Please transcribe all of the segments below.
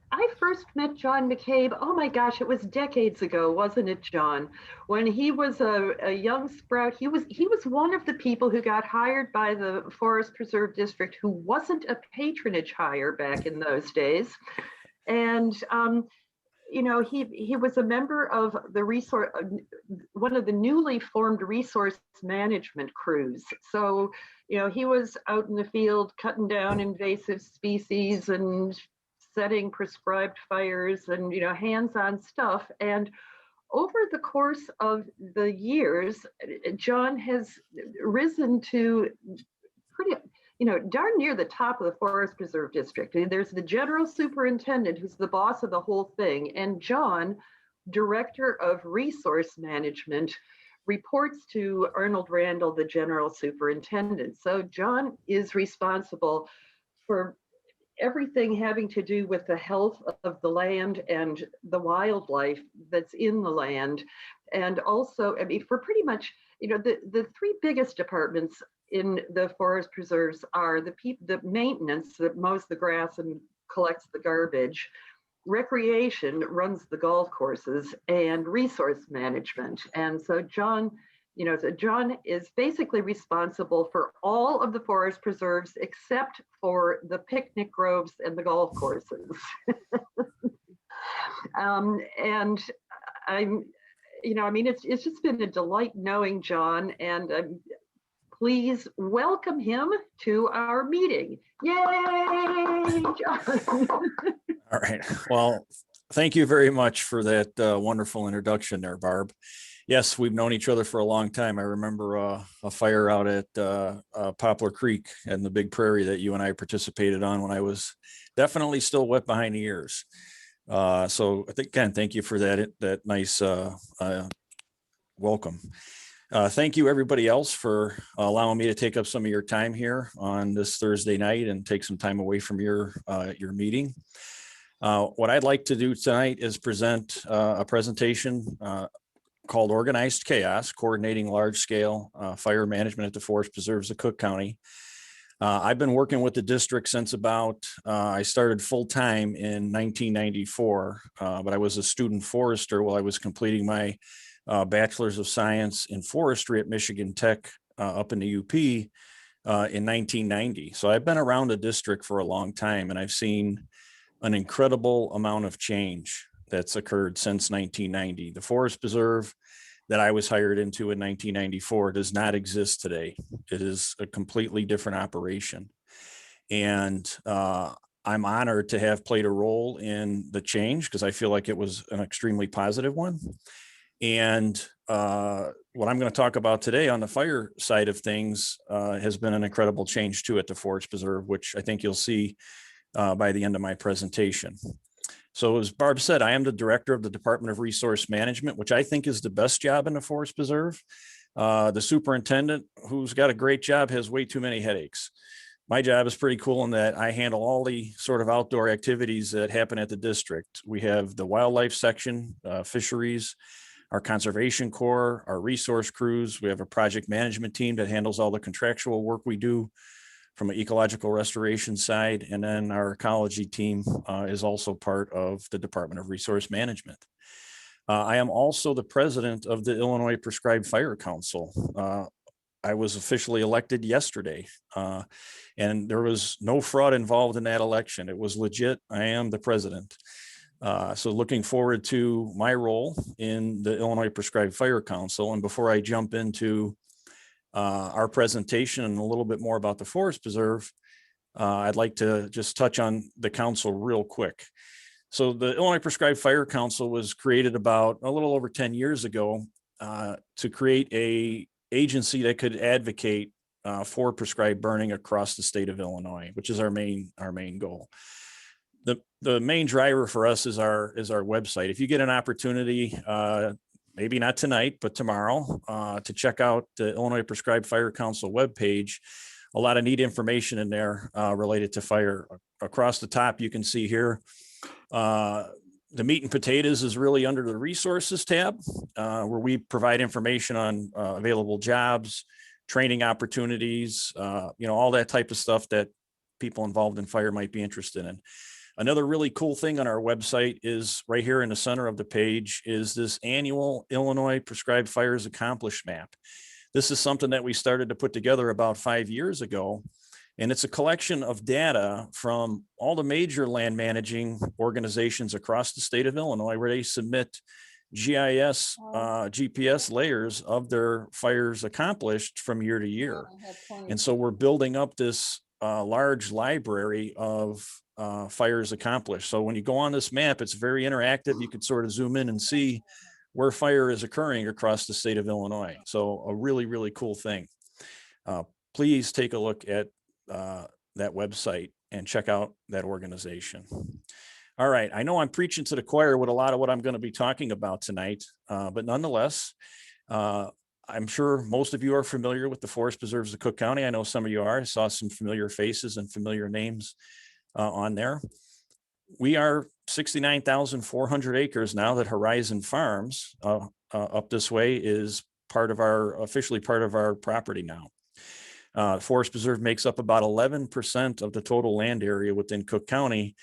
I first met John McCabe. Oh my gosh, it was decades ago, wasn't it, John? When he was a young sprout, he was one of the people who got hired by the Forest Preserve District, who wasn't a patronage hire back in those days. And he was a member of the resource, one of the newly formed resource management crews. So, he was out in the field cutting down invasive species and setting prescribed fires and, hands-on stuff. And over the course of the years, John has risen to pretty, darn near the top of the Forest Preserve District. There's the general superintendent who's the boss of the whole thing, and John, director of resource management, reports to Arnold Randall, the general superintendent. So John is responsible for everything having to do with the health of the land and the wildlife that's in the land. And also, I mean, for pretty much, the three biggest departments in the forest preserves are the maintenance that mows the grass and collects the garbage, recreation runs the golf courses, and resource management. And so John is basically responsible for all of the forest preserves except for the picnic groves and the golf courses. And it's just been a delight knowing John, and please welcome him to our meeting. Yay, John. All right. Well, thank you very much for that wonderful introduction there, Barb. Yes, we've known each other for a long time. I remember a fire out at Poplar Creek and the Big Prairie that you and I participated on when I was definitely still wet behind the ears. So again, thank you for that nice welcome. Thank you everybody else for allowing me to take up some of your time here on this Thursday night and take some time away from your meeting. What I'd like to do tonight is present a presentation called Organized Chaos, Coordinating Large-Scale Fire Management at the Forest Preserves of Cook County. I've been working with the district since I started full-time in 1994, but I was a student forester while I was completing my Bachelor's of Science in Forestry at Michigan Tech up in the UP in 1990. So I've been around the district for a long time, and I've seen an incredible amount of change that's occurred since 1990. The Forest Preserve that I was hired into in 1994 does not exist today. It is a completely different operation. And I'm honored to have played a role in the change because I feel like it was an extremely positive one. And what I'm going to talk about today on the fire side of things has been an incredible change too at the Forest Preserve, which I think you'll see by the end of my presentation. So as Barb said, I am the director of the Department of Resource Management, which I think is the best job in the Forest Preserve. The superintendent, who's got a great job, has way too many headaches. My job is pretty cool in that I handle all the sort of outdoor activities that happen at the district. We have the wildlife section, fisheries, our conservation corps, our resource crews. We have a project management team that handles all the contractual work we do from an ecological restoration side. And then our ecology team is also part of the Department of Resource Management. I am also the president of the Illinois Prescribed Fire Council. I was officially elected yesterday, and there was no fraud involved in that election. It was legit. I am the president. So looking forward to my role in the Illinois Prescribed Fire Council. And before I jump into our presentation and a little bit more about the Forest Preserve, I'd like to just touch on the council real quick. So the Illinois Prescribed Fire Council was created about a little over 10 years ago to create a agency that could advocate for prescribed burning across the state of Illinois, which is our main goal. The main driver for us is our website. If you get an opportunity, maybe not tonight, but tomorrow, to check out the Illinois Prescribed Fire Council webpage, a lot of neat information in there related to fire. Across the top, you can see here, the meat and potatoes is really under the resources tab, where we provide information on available jobs, training opportunities, all that type of stuff that people involved in fire might be interested in. Another really cool thing on our website is right here in the center of the page is this annual Illinois Prescribed Fires Accomplished map. This is something that we started to put together about 5 years ago. And it's a collection of data from all the major land managing organizations across the state of Illinois where they submit GIS, GPS layers of their fires accomplished from year to year. And so we're building up this large library of fires accomplished. So when you go on this map, it's very interactive. You can sort of zoom in and see where fire is occurring across the state of Illinois. So a really, really cool thing. Please take a look at that website and check out that organization. All right, I know I'm preaching to the choir with a lot of what I'm going to be talking about tonight, but nonetheless, I'm sure most of you are familiar with the forest preserves of Cook County. I know some of you are. I saw some familiar faces and familiar names on there. We are 69,400 acres now that Horizon Farms up this way is officially part of our property now. Forest Preserve makes up about 11% of the total land area within Cook County,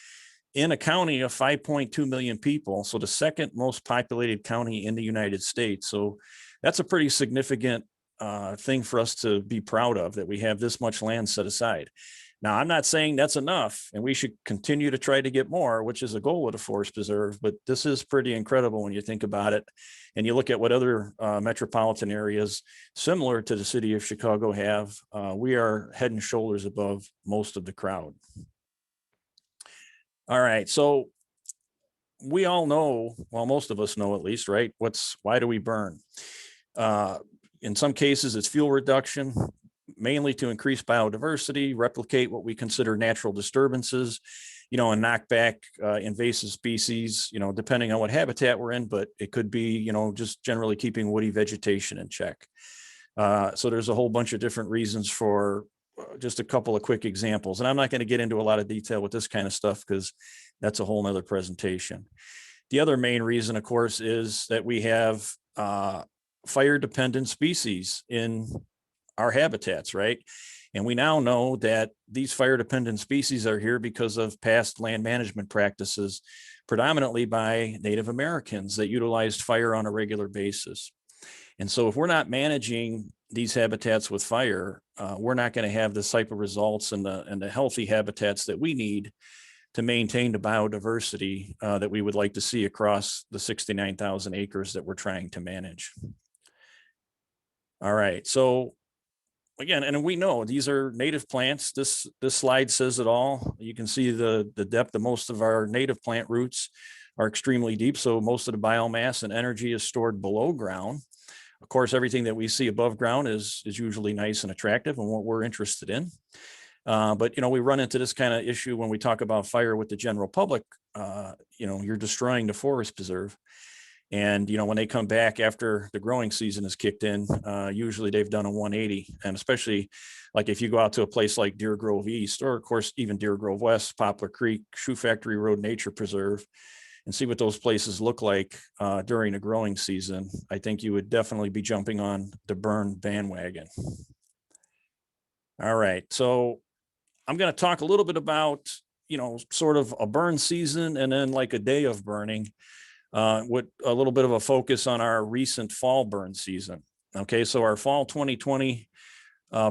in a county of 5.2 million people. So the second most populated county in the United States. So that's a pretty significant thing for us to be proud of, that we have this much land set aside. Now, I'm not saying that's enough, and we should continue to try to get more, which is a goal of the Forest Preserve, but this is pretty incredible when you think about it. And you look at what other metropolitan areas similar to the city of Chicago have, we are head and shoulders above most of the crowd. All right, so we all know, well, most of us know at least, right? Why do we burn? In some cases, it's fuel reduction, mainly to increase biodiversity, replicate what we consider natural disturbances, and knock back invasive species, depending on what habitat we're in, but it could be, just generally keeping woody vegetation in check. So there's a whole bunch of different reasons for just a couple of quick examples. And I'm not going to get into a lot of detail with this kind of stuff because that's a whole nother presentation. The other main reason, of course, is that we have fire dependent species in our habitats, right? And we now know that these fire dependent species are here because of past land management practices, predominantly by Native Americans that utilized fire on a regular basis. And so if we're not managing these habitats with fire, we're not going to have the type of results and the healthy habitats that we need to maintain the biodiversity that we would like to see across the 69,000 acres that we're trying to manage. All right, so again, and we know these are native plants. This slide says it all. You can see the depth of most of our native plant roots are extremely deep. So most of the biomass and energy is stored below ground. Of course, everything that we see above ground is usually nice and attractive and what we're interested in. But, we run into this kind of issue when we talk about fire with the general public. You're destroying the forest preserve. And, when they come back after the growing season is kicked in, usually they've done a 180. And especially like if you go out to a place like Deer Grove East, or of course, even Deer Grove West, Poplar Creek, Shoe Factory Road Nature Preserve, and see what those places look like during the growing season, I think you would definitely be jumping on the burn bandwagon. All right, so I'm going to talk a little bit about, sort of a burn season and then like a day of burning, with a little bit of a focus on our recent fall burn season. Okay, so our fall 2020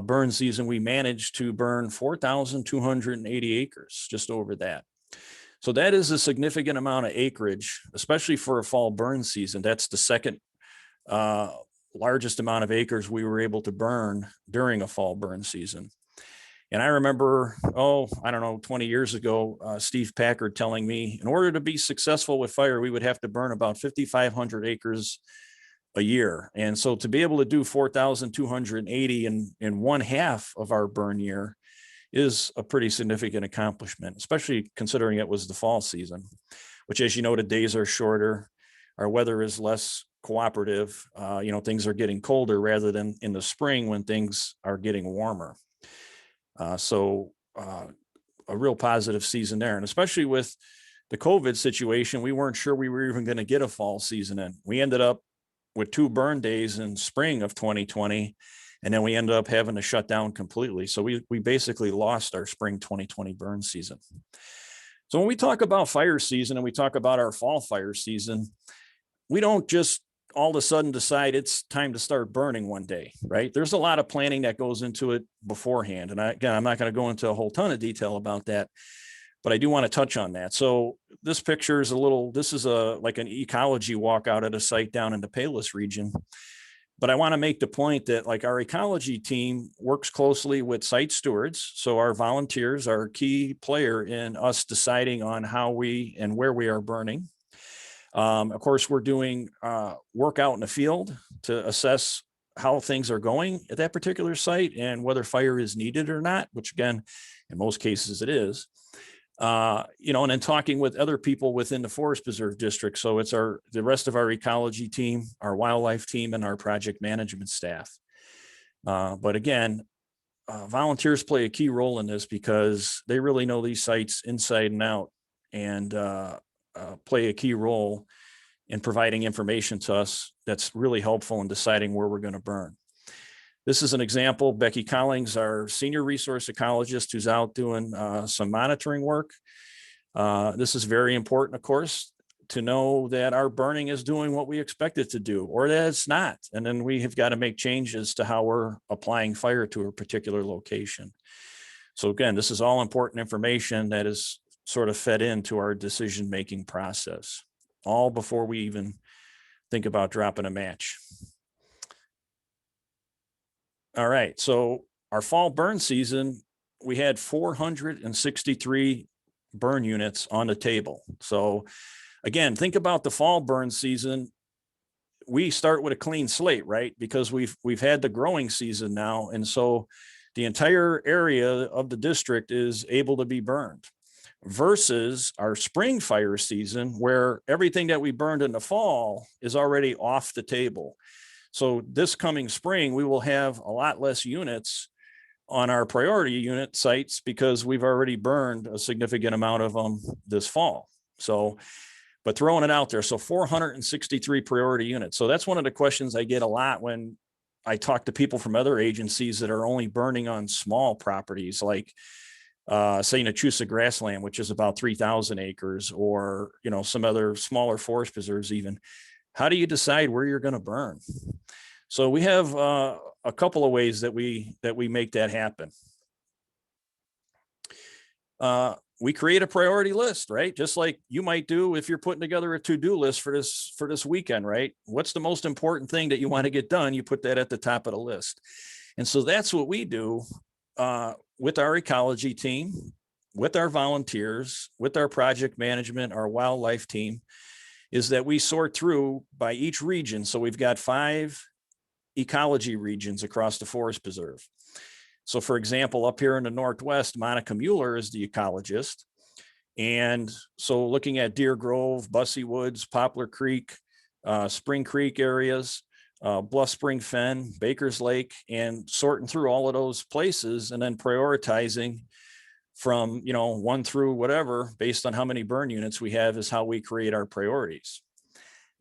burn season, we managed to burn 4,280 acres, just over that. So that is a significant amount of acreage, especially for a fall burn season. That's the second largest amount of acres we were able to burn during a fall burn season. And I remember, 20 years ago, Steve Packard telling me, in order to be successful with fire, we would have to burn about 5,500 acres a year. And so to be able to do 4,280 in one half of our burn year is a pretty significant accomplishment, especially considering it was the fall season, which, as you know, the days are shorter. Our weather is less cooperative. Things are getting colder rather than in the spring when things are getting warmer. So a real positive season there. And especially with the COVID situation, we weren't sure we were even going to get a fall season in. We ended up with 2 burn days in spring of 2020, and then we ended up having to shut down completely. So we basically lost our spring 2020 burn season. So when we talk about fire season and we talk about our fall fire season, we don't just all of a sudden decide it's time to start burning one day, right? There's a lot of planning that goes into it beforehand. And again, I'm not going to go into a whole ton of detail about that, but I do want to touch on that. So this picture is this is like an ecology walkout at a site down in the Palos region. But I want to make the point that like our ecology team works closely with site stewards. So our volunteers are a key player in us deciding on how we and where we are burning. Of course, we're doing work out in the field to assess how things are going at that particular site and whether fire is needed or not, which again, in most cases it is. And then talking with other people within the Forest Preserve District. So it's the rest of our ecology team, our wildlife team, and our project management staff. But again, volunteers play a key role in this because they really know these sites inside and out and play a key role in providing information to us that's really helpful in deciding where we're going to burn. This is an example. Becky Collings, our senior resource ecologist, who's out doing some monitoring work. This is very important, of course, to know that our burning is doing what we expect it to do, or that it's not. And then we have got to make changes to how we're applying fire to a particular location. So again, this is all important information that is sort of fed into our decision-making process, all before we even think about dropping a match. All right, so our fall burn season, we had 463 burn units on the table. So again, think about the fall burn season. We start with a clean slate, right? Because we've had the growing season now. And so the entire area of the district is able to be burned versus our spring fire season where everything that we burned in the fall is already off the table. So this coming spring, we will have a lot less units on our priority unit sites because we've already burned a significant amount of them this fall. So, but throwing it out there, so 463 priority units. So that's one of the questions I get a lot when I talk to people from other agencies that are only burning on small properties like say Nachusa grassland, which is about 3,000 acres, or, some other smaller forest preserves even. How do you decide where you're going to burn? So we have a couple of ways that we make that happen. We create a priority list, right? Just like you might do if you're putting together a to-do list for this weekend, right? What's the most important thing that you want to get done? You put that at the top of the list. And so that's what we do with our ecology team, with our volunteers, with our project management, our wildlife team, is that we sort through by each region. So we've got 5 ecology regions across the forest preserve. So for example, up here in the Northwest, Monica Mueller is the ecologist. And so looking at Deer Grove, Bussy Woods, Poplar Creek, Spring Creek areas, Bluff Spring Fen, Baker's Lake, and sorting through all of those places and then prioritizing from 1 through whatever based on how many burn units we have is how we create our priorities.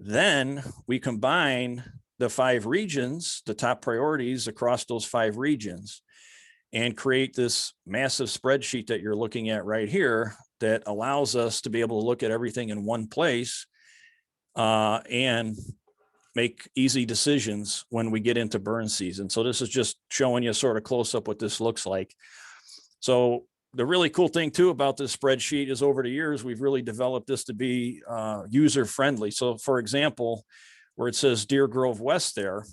Then we combine the 5 regions, the top priorities across those 5 regions, and create this massive spreadsheet that you're looking at right here that allows us to be able to look at everything in one place and make easy decisions when we get into burn season. So this is just showing you sort of close up what this looks like. So the really cool thing too about this spreadsheet is over the years, we've really developed this to be user friendly. So for example, where it says Deer Grove West there,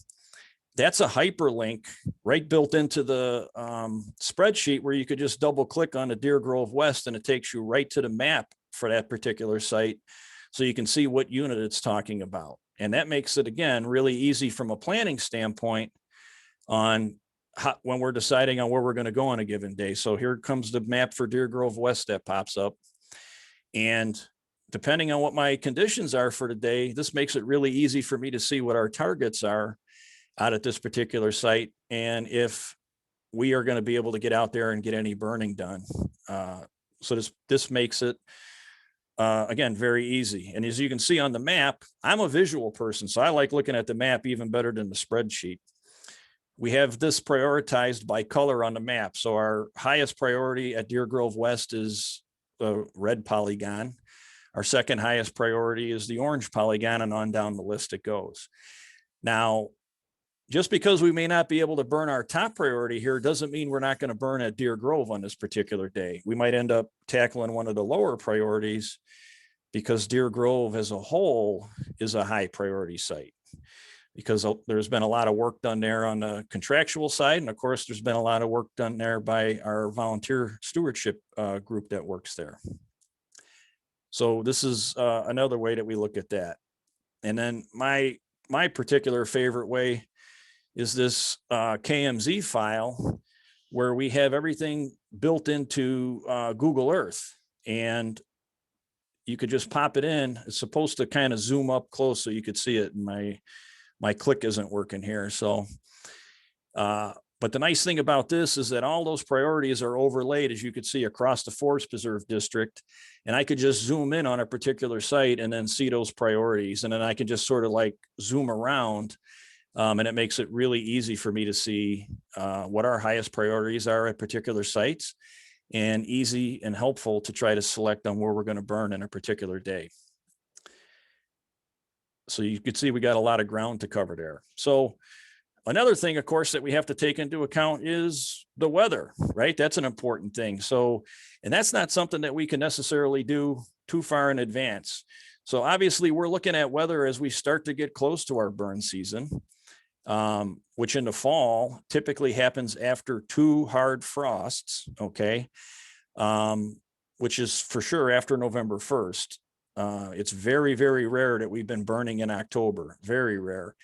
that's a hyperlink right built into the spreadsheet where you could just double click on the Deer Grove West and it takes you right to the map for that particular site. So you can see what unit it's talking about. And that makes it, again, really easy from a planning standpoint on when we're deciding on where we're going to go on a given day. So here comes the map for Deer Grove West that pops up. And depending on what my conditions are for the day, this makes it really easy for me to see what our targets are out at this particular site and if we are going to be able to get out there and get any burning done. So this makes it, again, very easy. And as you can see on the map, I'm a visual person, so I like looking at the map even better than the spreadsheet. We have this prioritized by color on the map. So our highest priority at Deer Grove West is the red polygon. Our second highest priority is the orange polygon, and on down the list it goes. Now, just because we may not be able to burn our top priority here doesn't mean we're not going to burn at Deer Grove on this particular day. We might end up tackling one of the lower priorities because Deer Grove as a whole is a high priority site, because there's been a lot of work done there on the contractual side. And of course, there's been a lot of work done there by our volunteer stewardship group that works there. So this is another way that we look at that. And then my particular favorite way is this KMZ file, where we have everything built into Google Earth, and you could just pop it in. It's supposed to kind of zoom up close so you could see it. My click isn't working here. So, but the nice thing about this is that all those priorities are overlaid, as you could see, across the Forest Preserve District. And I could just zoom in on a particular site and then see those priorities. And then I can just sort of like zoom around. And it makes it really easy for me to see what our highest priorities are at particular sites, and easy and helpful to try to select on where we're going to burn in a particular day. So you can see we got a lot of ground to cover there. So another thing, of course, that we have to take into account is the weather, right? That's an important thing. So, and that's not something that we can necessarily do too far in advance. So obviously we're looking at weather as we start to get close to our burn season, which in the fall typically happens after 2 hard frosts, okay? Which is for sure after November 1st. It's very, very rare that we've been burning in October, very rare.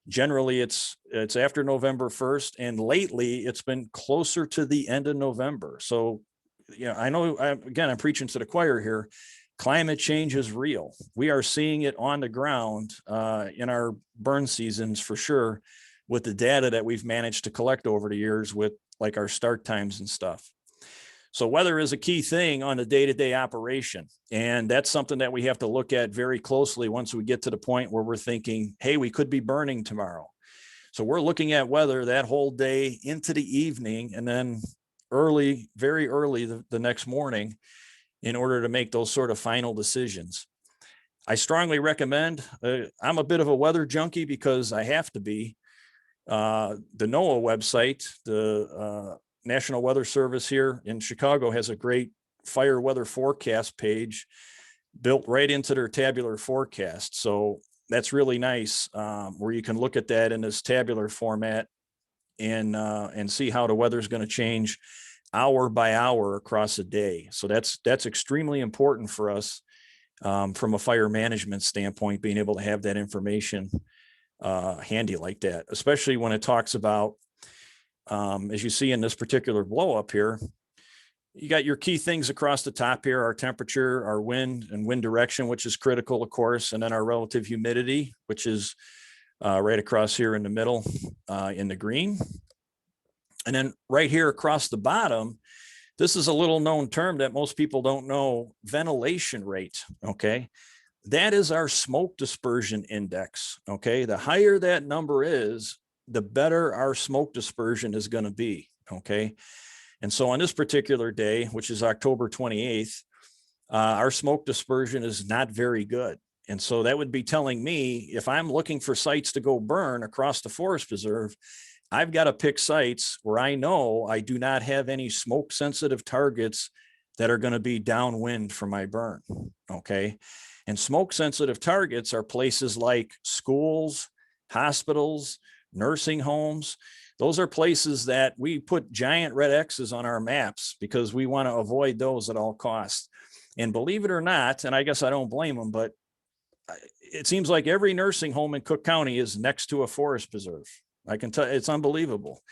Generally, it's after November 1st, and lately it's been closer to the end of November. So, you know, I know, I'm preaching to the choir here. Climate change is real. We are seeing it on the ground in our burn seasons for sure, with the data that we've managed to collect over the years with like our start times and stuff. So weather is a key thing on the day-to-day operation. And that's something that we have to look at very closely once we get to the point where we're thinking, hey, we could be burning tomorrow. So we're looking at weather that whole day into the evening, and then early, very early the next morning, in order to make those sort of final decisions. I strongly recommend, I'm a bit of a weather junkie because I have to be. The NOAA website, the National Weather Service here in Chicago, has a great fire weather forecast page built right into their tabular forecast. So that's really nice, where you can look at that in this tabular format and see how the weather is going to change hour by hour across a day. So that's extremely important for us from a fire management standpoint, being able to have that information handy like that, especially when it talks about, as you see in this particular blow up here, you got your key things across the top here: our temperature, our wind and wind direction, which is critical, of course, and then our relative humidity, which is right across here in the middle in the green. And then right here across the bottom, this is a little known term that most people don't know: ventilation rate. Okay. That is our smoke dispersion index. Okay. The higher that number is, the better our smoke dispersion is going to be. Okay. And so on this particular day, which is October 28th, our smoke dispersion is not very good. And so that would be telling me, if I'm looking for sites to go burn across the forest preserve, I've got to pick sites where I know I do not have any smoke sensitive targets that are going to be downwind from my burn. Okay. And smoke sensitive targets are places like schools, hospitals, nursing homes. Those are places that we put giant red X's on our maps because we want to avoid those at all costs. And believe it or not, and I guess I don't blame them, but it seems like every nursing home in Cook County is next to a forest preserve. I can tell, it's unbelievable.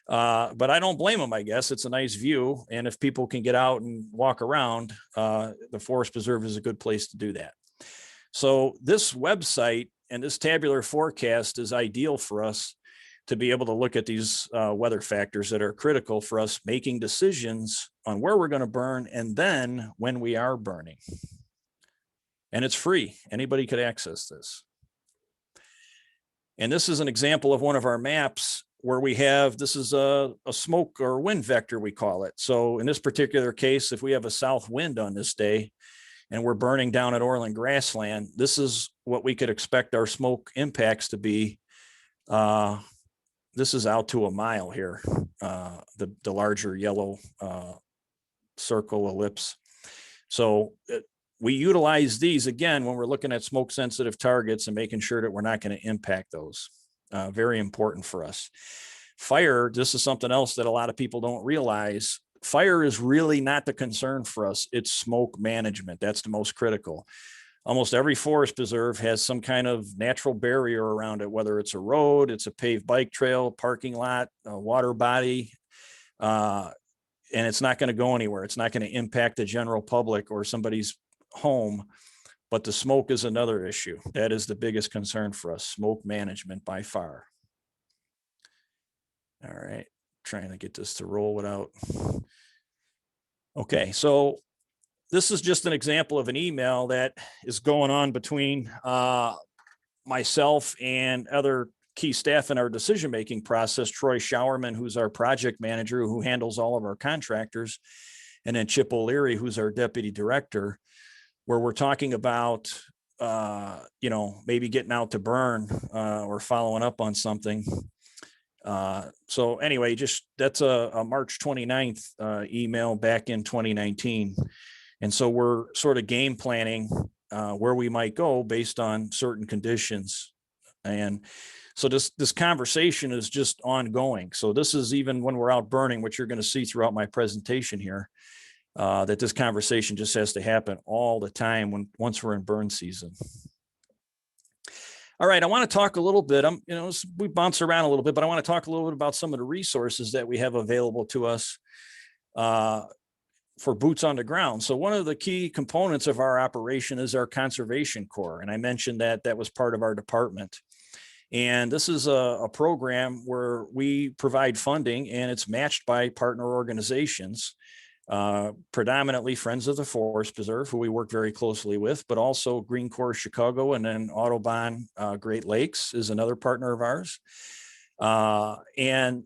But I don't blame them, I guess. It's a nice view. And if people can get out and walk around, the forest preserve is a good place to do that. So this website and this tabular forecast is ideal for us to be able to look at these weather factors that are critical for us making decisions on where we're going to burn and then when we are burning. And it's free. Anybody could access this. And this is an example of one of our maps where we have, this is a smoke or wind vector, we call it. So in this particular case, if we have a south wind on this day and we're burning down at Orland grassland, this is what we could expect our smoke impacts to be. This is out to a mile here, the larger yellow circle ellipse. So we utilize these again when we're looking at smoke sensitive targets and making sure that we're not going to impact those. Very important for us. Fire, this is something else that a lot of people don't realize. Fire is really not the concern for us. It's smoke management. That's the most critical. Almost every forest preserve has some kind of natural barrier around it, whether it's a road, it's a paved bike trail, parking lot, a water body, and it's not going to go anywhere. It's not going to impact the general public or somebody's home. But the smoke is another issue. That is the biggest concern for us, smoke management by far. All right, trying to get this to roll without. Okay, so this is just an example of an email that is going on between myself and other key staff in our decision-making process, Troy Showerman, who's our project manager, who handles all of our contractors, and then Chip O'Leary, who's our deputy director, where we're talking about, maybe getting out to burn or following up on something. So anyway, that's a March 29th email back in 2019. And so we're sort of game planning where we might go based on certain conditions. And so this conversation is just ongoing. So this is even when we're out burning, which you're going to see throughout my presentation here. That this conversation just has to happen all the time once we're in burn season. All right, I want to talk a little bit. We bounce around a little bit, but I want to talk a little bit about some of the resources that we have available to us for boots on the ground. So one of the key components of our operation is our conservation corps, and I mentioned that was part of our department. And this is a program where we provide funding, and it's matched by partner organizations. Predominantly Friends of the Forest Preserve, who we work very closely with, but also Green Corps Chicago, and then Audubon Great Lakes is another partner of ours. And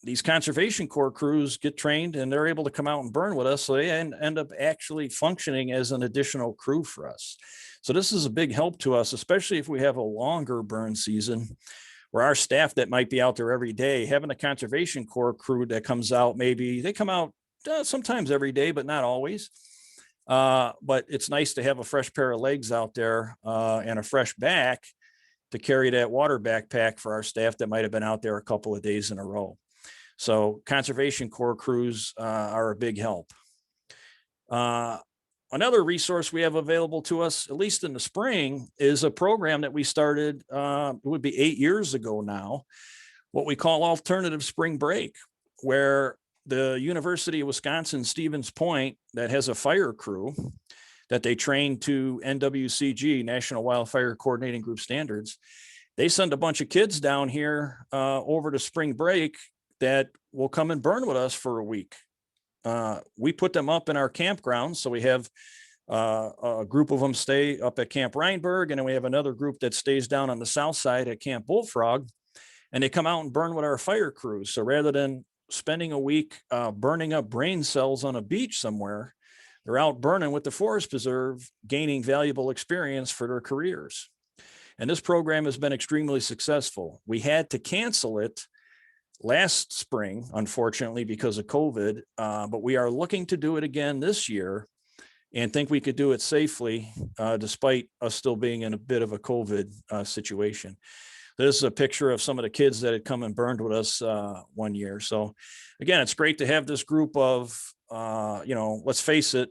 these conservation corps crews get trained and they're able to come out and burn with us. So they end up actually functioning as an additional crew for us. So this is a big help to us, especially if we have a longer burn season where our staff that might be out there every day, having a conservation corps crew that comes out, maybe they come out sometimes every day, but not always. But it's nice to have a fresh pair of legs out there and a fresh back to carry that water backpack for our staff that might have been out there a couple of days in a row. So conservation corps crews are a big help. Another resource we have available to us, at least in the spring, is a program that we started, it would be 8 years ago now, what we call Alternative Spring Break, where the University of Wisconsin Stevens Point, that has a fire crew that they train to NWCG, National Wildfire Coordinating Group standards. They send a bunch of kids down here over to spring break that will come and burn with us for a week. We put them up in our campgrounds. So we have a group of them stay up at Camp Reinberg, and then we have another group that stays down on the south side at Camp Bullfrog, and they come out and burn with our fire crews. So rather than spending a week burning up brain cells on a beach somewhere, they're out burning with the Forest Preserve, gaining valuable experience for their careers. And this program has been extremely successful. We had to cancel it last spring, unfortunately, because of COVID, but we are looking to do it again this year and think we could do it safely, despite us still being in a bit of a COVID situation. This is a picture of some of the kids that had come and burned with us one year. So again, it's great to have this group of, let's face it,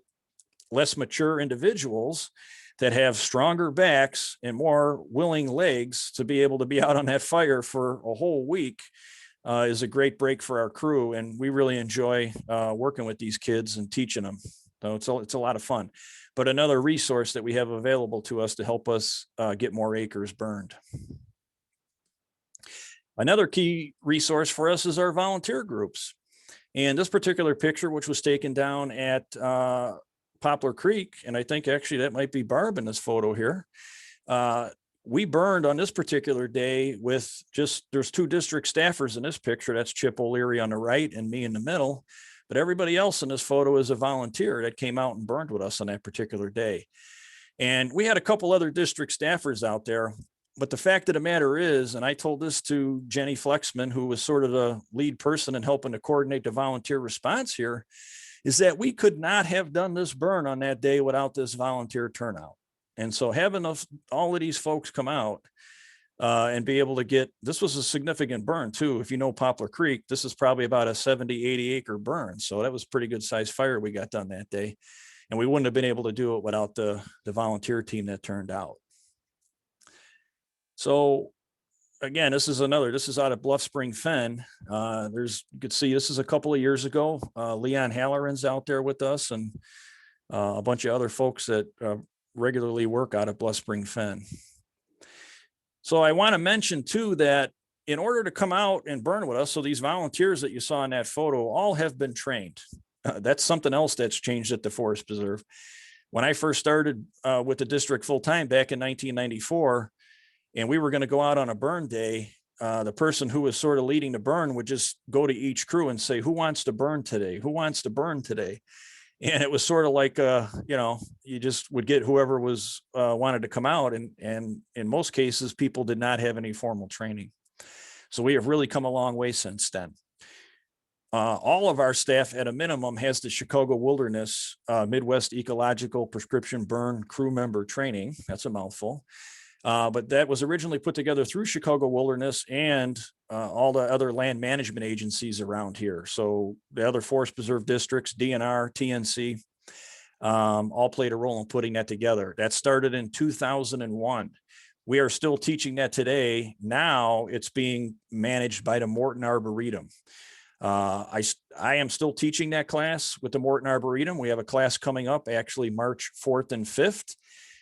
less mature individuals that have stronger backs and more willing legs to be able to be out on that fire for a whole week is a great break for our crew. And we really enjoy working with these kids and teaching them. So it's a lot of fun. But another resource that we have available to us to help us get more acres burned. Another key resource for us is our volunteer groups. And this particular picture, which was taken down at Poplar Creek, and I think actually that might be Barb in this photo here. we burned on this particular day with there's 2 district staffers in this picture. That's Chip O'Leary on the right and me in the middle. But everybody else in this photo is a volunteer that came out and burned with us on that particular day. And we had a couple other district staffers out there. But the fact of the matter is, and I told this to Jenny Flexman, who was sort of the lead person in helping to coordinate the volunteer response here, is that we could not have done this burn on that day without this volunteer turnout. And so having all of these folks come out and be able to get, this was a significant burn too. If you know Poplar Creek, this is probably about a 70, 80 acre burn. So that was pretty good sized fire we got done that day. And we wouldn't have been able to do it without the volunteer team that turned out. So again, this is out of Bluff Spring Fen. You could see this is a couple of years ago. Leon Halloran's out there with us and a bunch of other folks that regularly work out of Bluff Spring Fen. So I want to mention too that in order to come out and burn with us, so these volunteers that you saw in that photo all have been trained. That's something else that's changed at the Forest Preserve. When I first started with the district full time back in 1994, and we were going to go out on a burn day, the person who was sort of leading the burn would just go to each crew and say, "Who wants to burn today? Who wants to burn today?" And it was sort of like, you just would get whoever was wanted to come out. And in most cases, people did not have any formal training. So we have really come a long way since then. All of our staff at a minimum has the Chicago Wilderness Midwest Ecological Prescription Burn Crew Member Training. That's a mouthful. But that was originally put together through Chicago Wilderness and all the other land management agencies around here. So the other Forest Preserve districts, DNR, TNC, all played a role in putting that together. That started in 2001. We are still teaching that today. Now it's being managed by the Morton Arboretum. I am still teaching that class with the Morton Arboretum. We have a class coming up actually March 4th and 5th.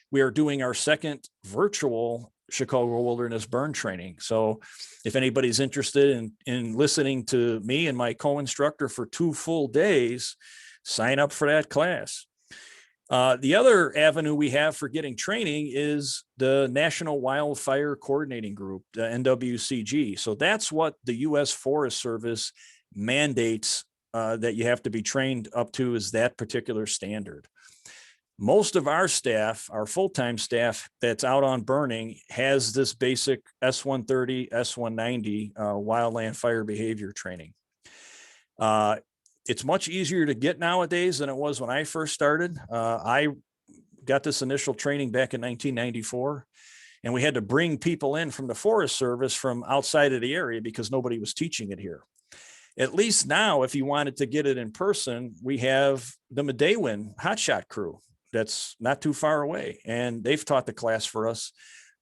We are doing our second virtual Chicago Wilderness burn training. So if anybody's interested in listening to me and my co-instructor for 2 full days, sign up for that class. The other avenue we have for getting training is the National Wildfire Coordinating Group, the NWCG. So that's what the U.S. Forest Service mandates that you have to be trained up to, is that particular standard. Most of our staff, our full-time staff that's out on burning, has this basic S-130, S-190 wildland fire behavior training. It's much easier to get nowadays than it was when I first started. I got this initial training back in 1994, and we had to bring people in from the Forest Service from outside of the area because nobody was teaching it here. At least now, if you wanted to get it in person, we have the Medewin hotshot crew that's not too far away, and they've taught the class for us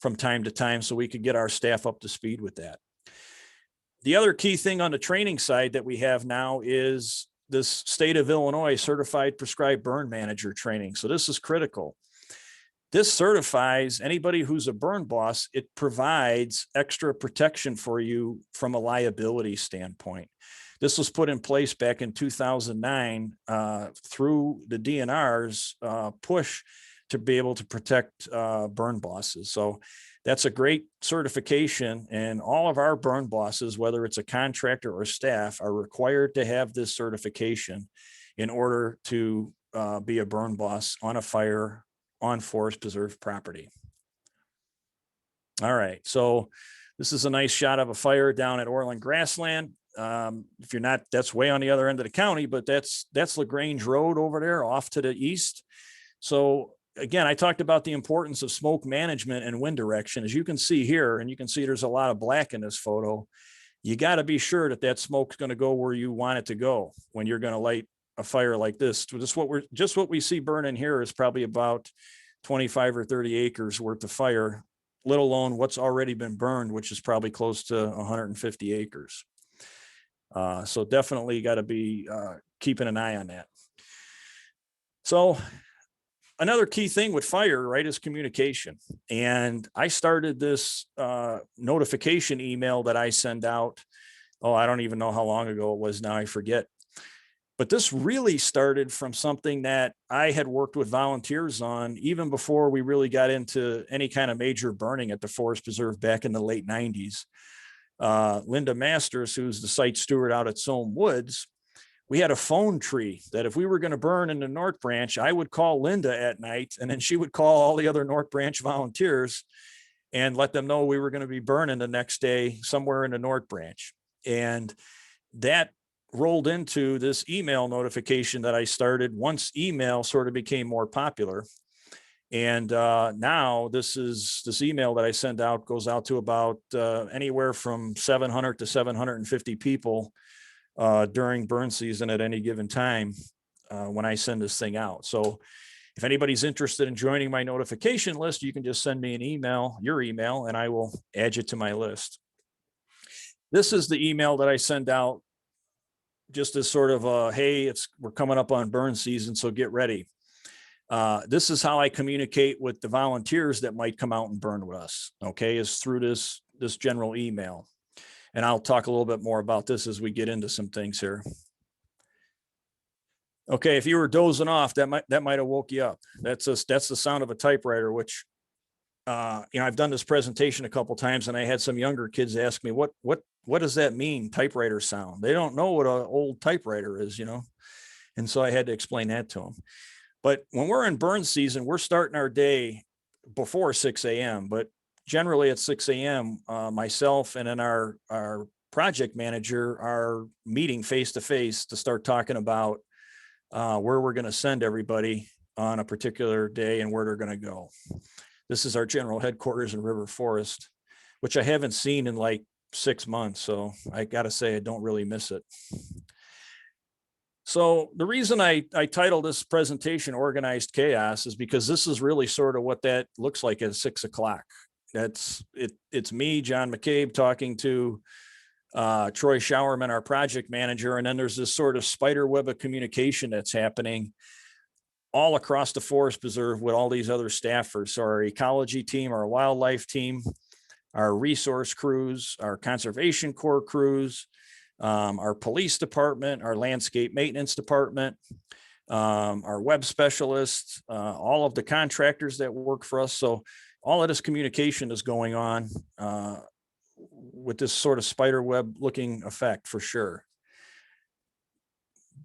from time to time so we could get our staff up to speed with that. The other key thing on the training side that we have now is this state of Illinois certified prescribed burn manager training. So this is critical. This certifies anybody who's a burn boss. It provides extra protection for you from a liability standpoint. This was put in place back in 2009 through the DNR's push to be able to protect burn bosses. So that's a great certification, and all of our burn bosses, whether it's a contractor or staff, are required to have this certification in order to be a burn boss on a fire on Forest Preserve property. All right, so this is a nice shot of a fire down at Orland Grassland. If you're not, that's way on the other end of the county, but that's LaGrange Road over there off to the east. So again, I talked about the importance of smoke management and wind direction. As you can see here, and you can see there's a lot of black in this photo, you got to be sure that that smoke's going to go where you want it to go when you're going to light a fire like this. Just what we see burning here is probably about 25 or 30 acres worth of fire, let alone what's already been burned, which is probably close to 150 acres. So definitely got to be keeping an eye on that. So another key thing with fire, right, is communication. And I started this notification email that I send out. Oh, I don't even know how long ago it was now, I forget. But this really started from something that I had worked with volunteers on even before we really got into any kind of major burning at the Forest Preserve back in the late 90s. Linda Masters, who's the site steward out at Soame Woods, we had a phone tree that if we were going to burn in the North Branch, I would call Linda at night, and then she would call all the other North Branch volunteers and let them know we were going to be burning the next day somewhere in the North Branch. And that rolled into this email notification that I started once email sort of became more popular. And now this email that I send out goes out to about anywhere from 700 to 750 people during burn season at any given time when I send this thing out. So if anybody's interested in joining my notification list, you can just send me an email, your email, and I will add you to my list. This is the email that I send out just as sort of a, hey, we're coming up on burn season, so get ready. This is how I communicate with the volunteers that might come out and burn with us, okay, is through this general email. And I'll talk a little bit more about this as we get into some things here. Okay, if you were dozing off, that might have woke you up. That's the sound of a typewriter, which I've done this presentation a couple times, and I had some younger kids ask me, what does that mean, typewriter sound? They don't know what an old typewriter is, and so I had to explain that to them. But when we're in burn season, we're starting our day before 6 a.m., but generally at 6 a.m., myself and then our project manager are meeting face to face to start talking about where we're going to send everybody on a particular day and where they're going to go. This is our general headquarters in River Forest, which I haven't seen in like 6 months. So I got to say, I don't really miss it. So the reason I titled this presentation Organized Chaos is because this is really sort of what that looks like at 6 o'clock. It's me, John McCabe, talking to Troy Showerman, our project manager. And then there's this sort of spider web of communication that's happening all across the Forest Preserve with all these other staffers. So our ecology team, our wildlife team, our resource crews, our conservation corps crews, our police department, our landscape maintenance department, our web specialists, all of the contractors that work for us. So all of this communication is going on with this sort of spider web looking effect for sure.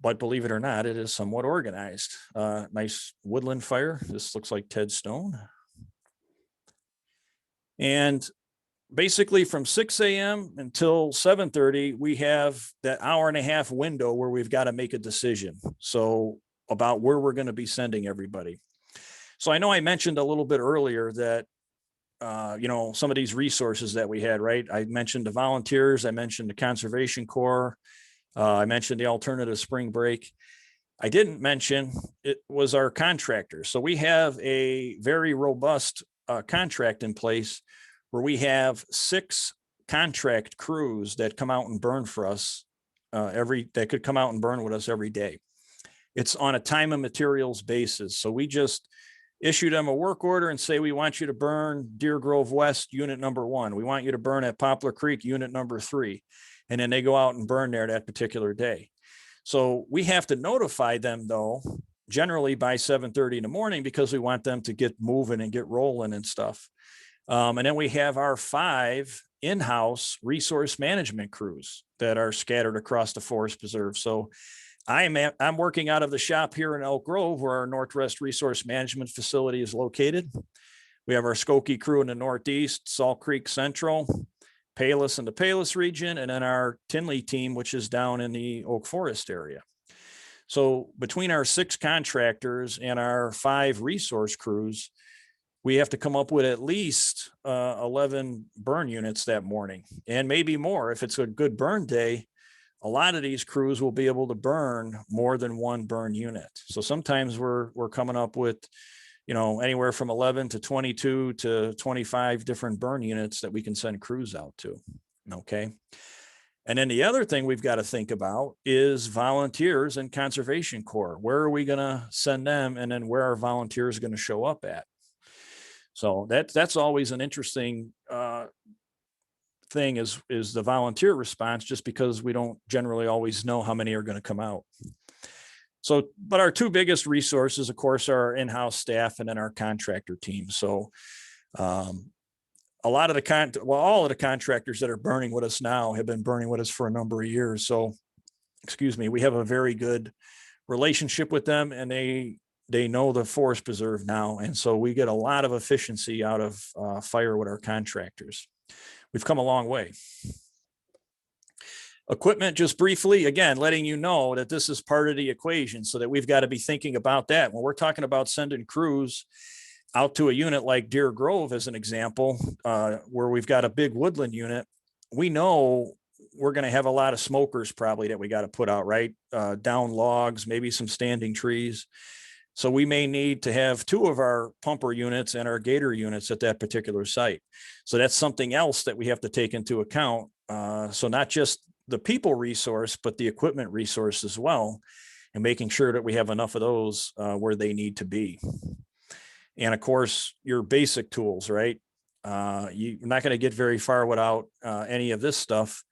But believe it or not, it is somewhat organized. Nice woodland fire. This looks like Ted Stone. And basically from 6 a.m. until 7:30, we have that hour and a half window where we've got to make a decision. So about where we're going to be sending everybody. So I know I mentioned a little bit earlier that, some of these resources that we had, right? I mentioned the volunteers. I mentioned the Conservation Corps. I mentioned the alternative spring break. I didn't mention it was our contractors. So we have a very robust contract in place where we have 6 contract crews that come out and burn for us that could come out and burn with us every day. It's on a time and materials basis. So we just issue them a work order and say, we want you to burn Deer Grove West, unit number 1. We want you to burn at Poplar Creek, unit number 3. And then they go out and burn there that particular day. So we have to notify them, though, generally by 7:30 in the morning, because we want them to get moving and get rolling and stuff. And then we have our 5 in-house resource management crews that are scattered across the Forest Preserve. So I'm working out of the shop here in Elk Grove, where our Northwest Resource Management Facility is located. We have our Skokie crew in the Northeast, Salt Creek Central, Palos in the Palos region, and then our Tinley team, which is down in the Oak Forest area. So between our 6 contractors and our 5 resource crews, we have to come up with at least 11 burn units that morning, and maybe more. If it's a good burn day, a lot of these crews will be able to burn more than 1 burn unit. So sometimes we're coming up with, anywhere from 11 to 22 to 25 different burn units that we can send crews out to. Okay. And then the other thing we've got to think about is volunteers and Conservation Corps. Where are we going to send them? And then where are volunteers going to show up at? So that's always an interesting thing is the volunteer response, just because we don't generally always know how many are going to come out. So, but our two biggest resources, of course, are our in-house staff and then our contractor team. So a lot of all of the contractors that are burning with us now have been burning with us for a number of years. So, excuse me, we have a very good relationship with them, and they know the forest preserve now. And so we get a lot of efficiency out of fire with our contractors. We've come a long way. Equipment, just briefly, again, letting you know that this is part of the equation, so that we've got to be thinking about that. When we're talking about sending crews out to a unit like Deer Grove, as an example, where we've got a big woodland unit, we know we're going to have a lot of smokers probably that we got to put out, right? Down logs, maybe some standing trees. So we may need to have two of our pumper units and our gator units at that particular site. So that's something else that we have to take into account. So not just the people resource, but the equipment resource as well, and making sure that we have enough of those where they need to be. And of course, your basic tools, right? You're not going to get very far without any of this stuff,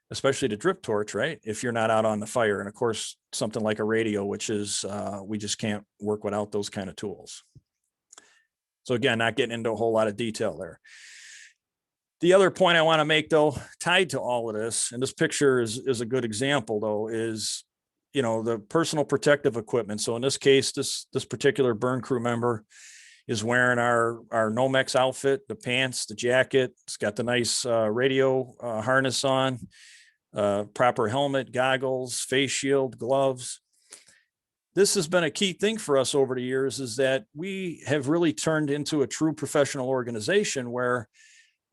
especially the drip torch, right? If you're not out on the fire. And of course, something like a radio, which is, we just can't work without those kind of tools. So again, not getting into a whole lot of detail there. The other point I want to make, though, tied to all of this, and this picture is a good example, though, is, you know, the personal protective equipment. So in this case, this particular burn crew member is wearing our Nomex outfit, the pants, the jacket. It's got the nice radio harness on, proper helmet, goggles, face shield, gloves. This has been a key thing for us over the years, is that we have really turned into a true professional organization where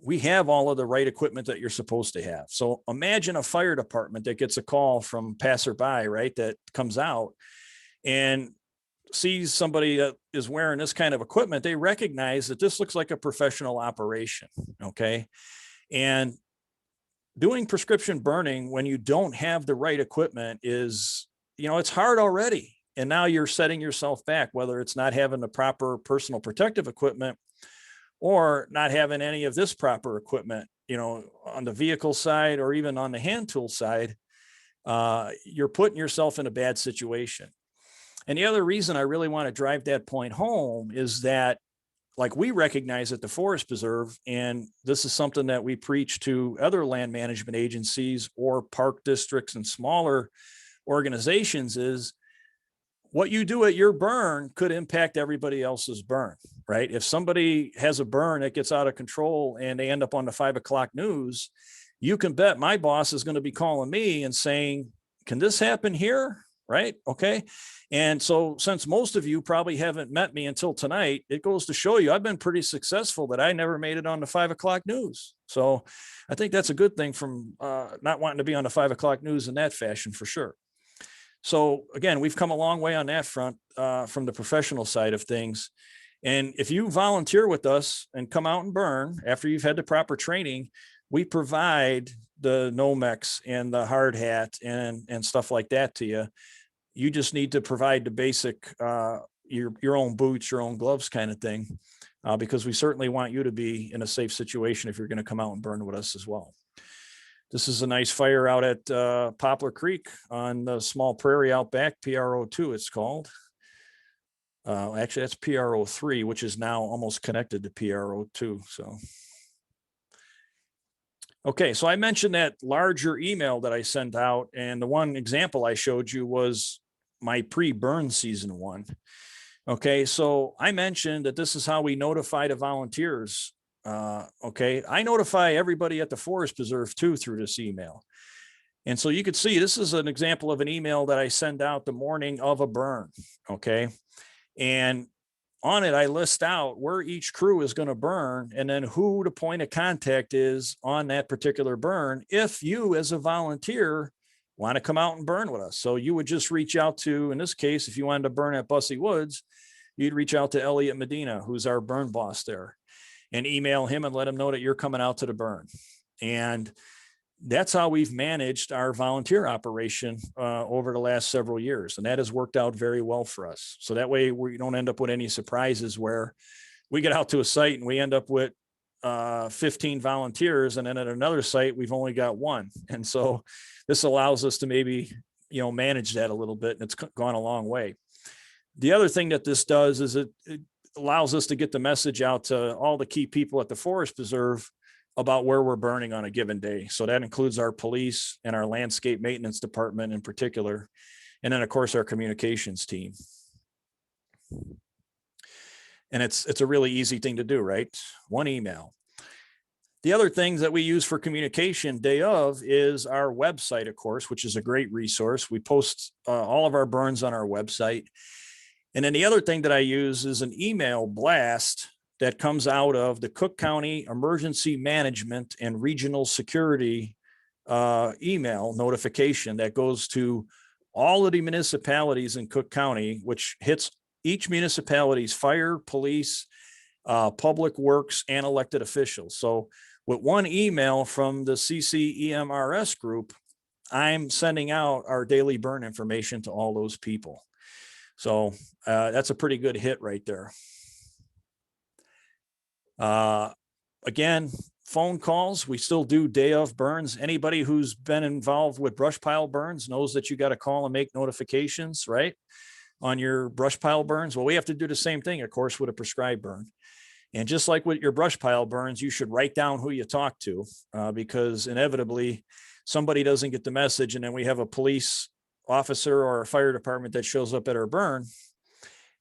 we have all of the right equipment that you're supposed to have. So imagine a fire department that gets a call from passerby, right, that comes out and sees somebody that is wearing this kind of equipment. They recognize that this looks like a professional operation, okay? And doing prescription burning when you don't have the right equipment is, you know, it's hard already. And now you're setting yourself back, whether it's not having the proper personal protective equipment or not having any of this proper equipment, you know, on the vehicle side or even on the hand tool side. You're putting yourself in a bad situation. And the other reason I really want to drive that point home is that, like, we recognize at the Forest Preserve, and this is something that we preach to other land management agencies or park districts and smaller organizations, is what you do at your burn could impact everybody else's burn, right? If somebody has a burn that gets out of control and they end up on the 5 o'clock news, you can bet my boss is going to be calling me and saying, can this happen here? Right? Okay. And so, since most of you probably haven't met me until tonight, it goes to show you I've been pretty successful that I never made it on the 5 o'clock news. So I think that's a good thing from not wanting to be on the 5 o'clock news in that fashion, for sure. So again, we've come a long way on that front from the professional side of things. And if you volunteer with us and come out and burn after you've had the proper training, we provide the Nomex and the hard hat and stuff like that to you. You just need to provide the basic, your own boots, your own gloves kind of thing, because we certainly want you to be in a safe situation if you're going to come out and burn with us as well. This is a nice fire out at Poplar Creek on the small prairie out back, PRO2 it's called. Actually, that's PRO3, which is now almost connected to PRO2. So, okay, so I mentioned that larger email that I sent out, and the one example I showed you was my pre-burn season one. Okay, so I mentioned that this is how we notify the volunteers. Okay, I notify everybody at the Forest Preserve too through this email. And so you could see this is an example of an email that I send out the morning of a burn. Okay, and on it, I list out where each crew is going to burn and then who the point of contact is on that particular burn if you as a volunteer want to come out and burn with us. So you would just reach out to, in this case, if you wanted to burn at Bussey Woods, you'd reach out to Elliot Medina, who's our burn boss there, and email him and let him know that you're coming out to the burn. And that's how we've managed our volunteer operation over the last several years. And that has worked out very well for us. So that way we don't end up with any surprises where we get out to a site and we end up with 15 volunteers. And then at another site, we've only got one. And so this allows us to maybe manage that a little bit, and it's gone a long way. The other thing that this does is it allows us to get the message out to all the key people at the Forest Preserve about where we're burning on a given day. So that includes our police and our landscape maintenance department in particular. And then of course our communications team. And it's a really easy thing to do, right? One email. The other things that we use for communication day of is our website, of course, which is a great resource. We post all of our burns on our website. And then the other thing that I use is an email blast that comes out of the Cook County Emergency Management and Regional Security email notification that goes to all of the municipalities in Cook County, which hits each municipality's fire, police, public works, and elected officials. So with one email from the CCEMRS group, I'm sending out our daily burn information to all those people. So that's a pretty good hit right there. Again, phone calls, we still do day of burns. Anybody who's been involved with brush pile burns knows that you got to call and make notifications, right, on your brush pile burns. Well, we have to do the same thing, of course, with a prescribed burn. And just like with your brush pile burns, you should write down who you talk to because inevitably somebody doesn't get the message, and then we have a police officer or a fire department that shows up at our burn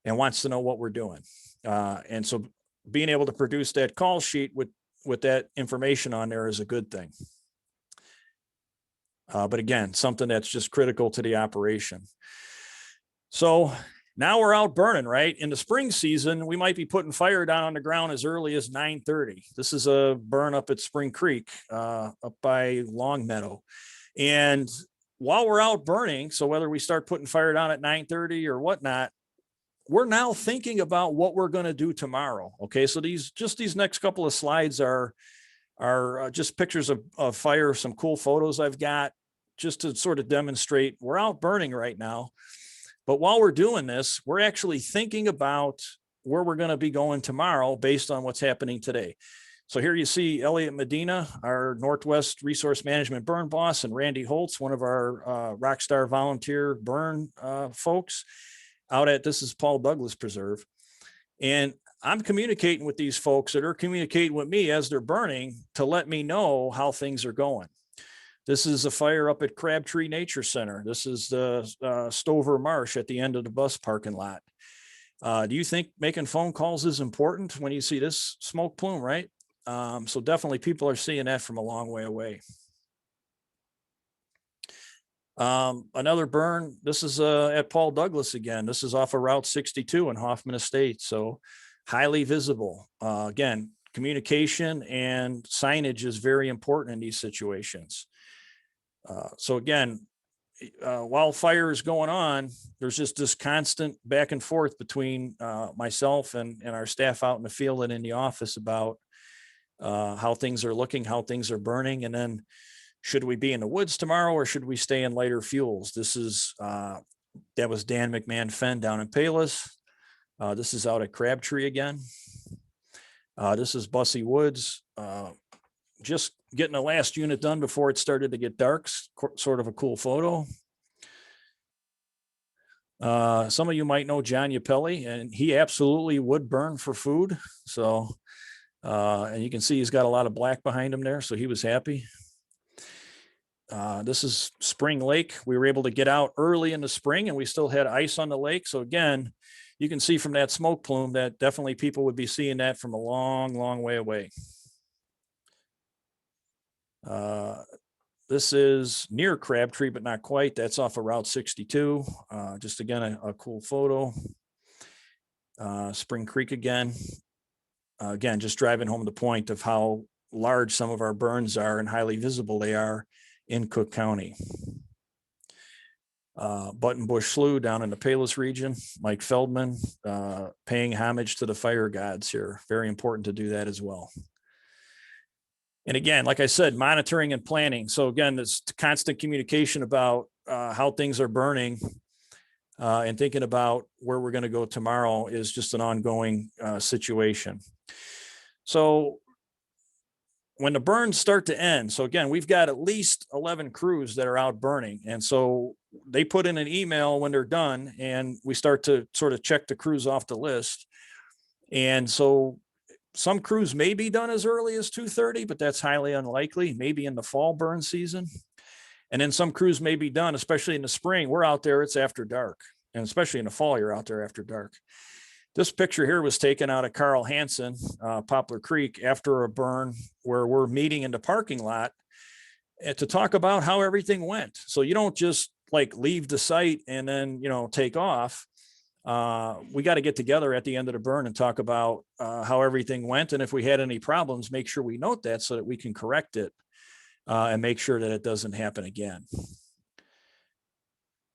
and wants to know what we're doing. And so being able to produce that call sheet with that information on there is a good thing. But again, something that's just critical to the operation. So now we're out burning, right? In the spring season, we might be putting fire down on the ground as early as 9:30. This is a burn up at Spring Creek, up by Long Meadow. And while we're out burning, so whether we start putting fire down at 9:30 or whatnot, we're now thinking about what we're going to do tomorrow. Okay, so these next couple of slides are just pictures of fire, some cool photos I've got just to sort of demonstrate we're out burning right now. But while we're doing this, we're actually thinking about where we're going to be going tomorrow based on what's happening today. So here you see Elliot Medina, our Northwest Resource Management burn boss, and Randy Holtz, one of our Rockstar volunteer burn folks out at, this is Paul Douglas Preserve. And I'm communicating with these folks that are communicating with me as they're burning to let me know how things are going. This is a fire up at Crabtree Nature Center. This is the Stover Marsh at the end of the bus parking lot. Do you think making phone calls is important when you see this smoke plume, right? So definitely people are seeing that from a long way away. Another burn, this is at Paul Douglas again. This is off of Route 62 in Hoffman Estates. So highly visible. Again, communication and signage is very important in these situations. So again, while fire is going on, there's just this constant back and forth between myself and our staff out in the field and in the office about how things are looking, how things are burning, and then should we be in the woods tomorrow or should we stay in lighter fuels? This is that was Dan McMahon Fenn down in Palos. This is out at Crabtree again. This is Bussy Woods. Just getting the last unit done before it started to get dark. Sort of a cool photo. Some of you might know John Yapelli, and he absolutely would burn for food. So, and you can see he's got a lot of black behind him there, so he was happy. This is Spring Lake. We were able to get out early in the spring and we still had ice on the lake. So again, you can see from that smoke plume that definitely people would be seeing that from a long, long way away. This is near Crabtree, but not quite. That's off of Route 62. Just again, a cool photo. Spring Creek again. Again, just driving home the point of how large some of our burns are and highly visible they are in Cook County. Buttonbush Slough down in the Palos region, Mike Feldman, paying homage to the fire gods here. Very important to do that as well. And again, like I said, monitoring and planning. So again, this constant communication about how things are burning and thinking about where we're going to go tomorrow is just an ongoing situation. So when the burns start to end, so again, we've got at least 11 crews that are out burning. And so they put in an email when they're done, and we start to sort of check the crews off the list. And so some crews may be done as early as 2:30, but that's highly unlikely, maybe in the fall burn season. And then some crews may be done, especially in the spring. We're out there, it's after dark. And especially in the fall, you're out there after dark. This picture here was taken out of Carl Hansen, Poplar Creek, after a burn where we're meeting in the parking lot to talk about how everything went. So you don't just like leave the site and then, take off. We got to get together at the end of the burn and talk about how everything went. And if we had any problems, make sure we note that so that we can correct it and make sure that it doesn't happen again.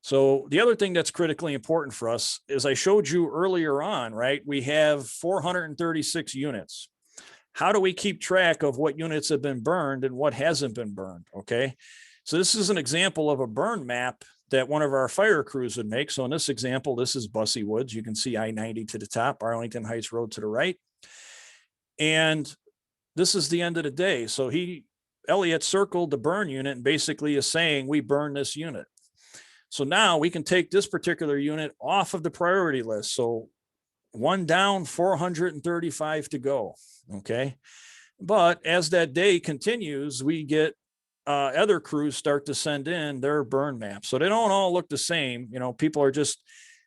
So the other thing that's critically important for us is I showed you earlier on, right? We have 436 units. How do we keep track of what units have been burned and what hasn't been burned? Okay. So this is an example of a burn map that one of our fire crews would make. So in this example, this is Bussy Woods. You can see I-90 to the top, Arlington Heights Road to the right. And this is the end of the day. So Elliot circled the burn unit and basically is saying, we burn this unit. So now we can take this particular unit off of the priority list. So one down, 435 to go. Okay. But as that day continues, we get other crews start to send in their burn maps. So they don't all look the same. People are just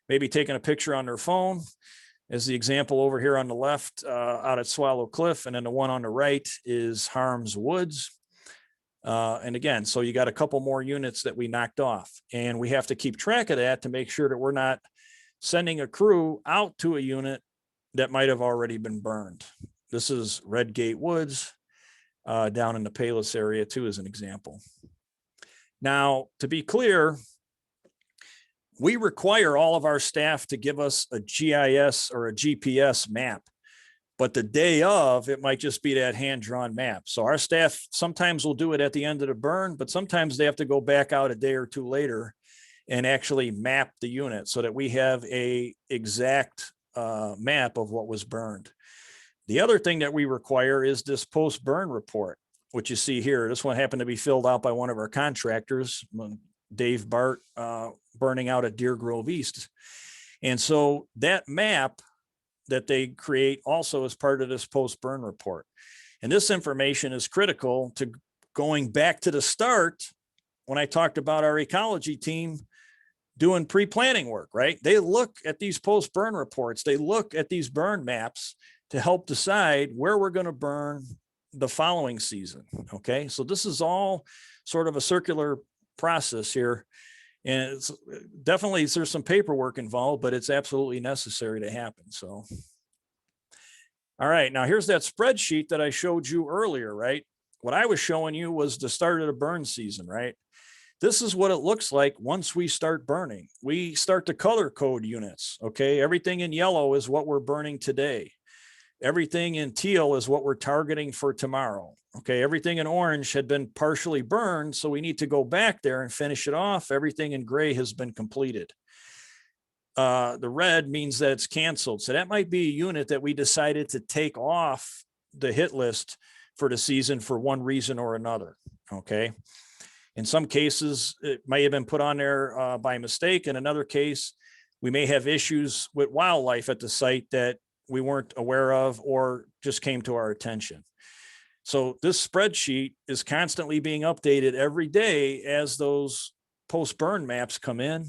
maybe taking a picture on their phone, as the example over here on the left out at Swallow Cliff. And then the one on the right is Harms Woods. And again, so you got a couple more units that we knocked off, and we have to keep track of that to make sure that we're not sending a crew out to a unit that might have already been burned. This is Redgate Woods down in the Palos area too, as an example. Now, to be clear, we require all of our staff to give us a GIS or a GPS map. But the day of, it might just be that hand-drawn map. So our staff sometimes will do it at the end of the burn, but sometimes they have to go back out a day or two later and actually map the unit so that we have a exact map of what was burned. The other thing that we require is this post-burn report, which you see here. This one happened to be filled out by one of our contractors, Dave Bart, burning out at Deer Grove East. And so that map that they create also as part of this post-burn report. And this information is critical to going back to the start when I talked about our ecology team doing pre-planning work, right? They look at these post-burn reports, they look at these burn maps to help decide where we're going to burn the following season. Okay, so this is all sort of a circular process here. And it's definitely, there's some paperwork involved, but it's absolutely necessary to happen. So, all right, now here's that spreadsheet that I showed you earlier, right? What I was showing you was the start of the burn season, right? This is what it looks like once we start burning. We start to color code units, okay? Everything in yellow is what we're burning today. Everything in teal is what we're targeting for tomorrow. Okay, everything in orange had been partially burned, so we need to go back there and finish it off. Everything in gray has been completed. The red means that it's canceled. So that might be a unit that we decided to take off the hit list for the season for one reason or another. Okay. In some cases, it may have been put on there by mistake. In another case, we may have issues with wildlife at the site that we weren't aware of or just came to our attention. So this spreadsheet is constantly being updated every day as those post-burn maps come in.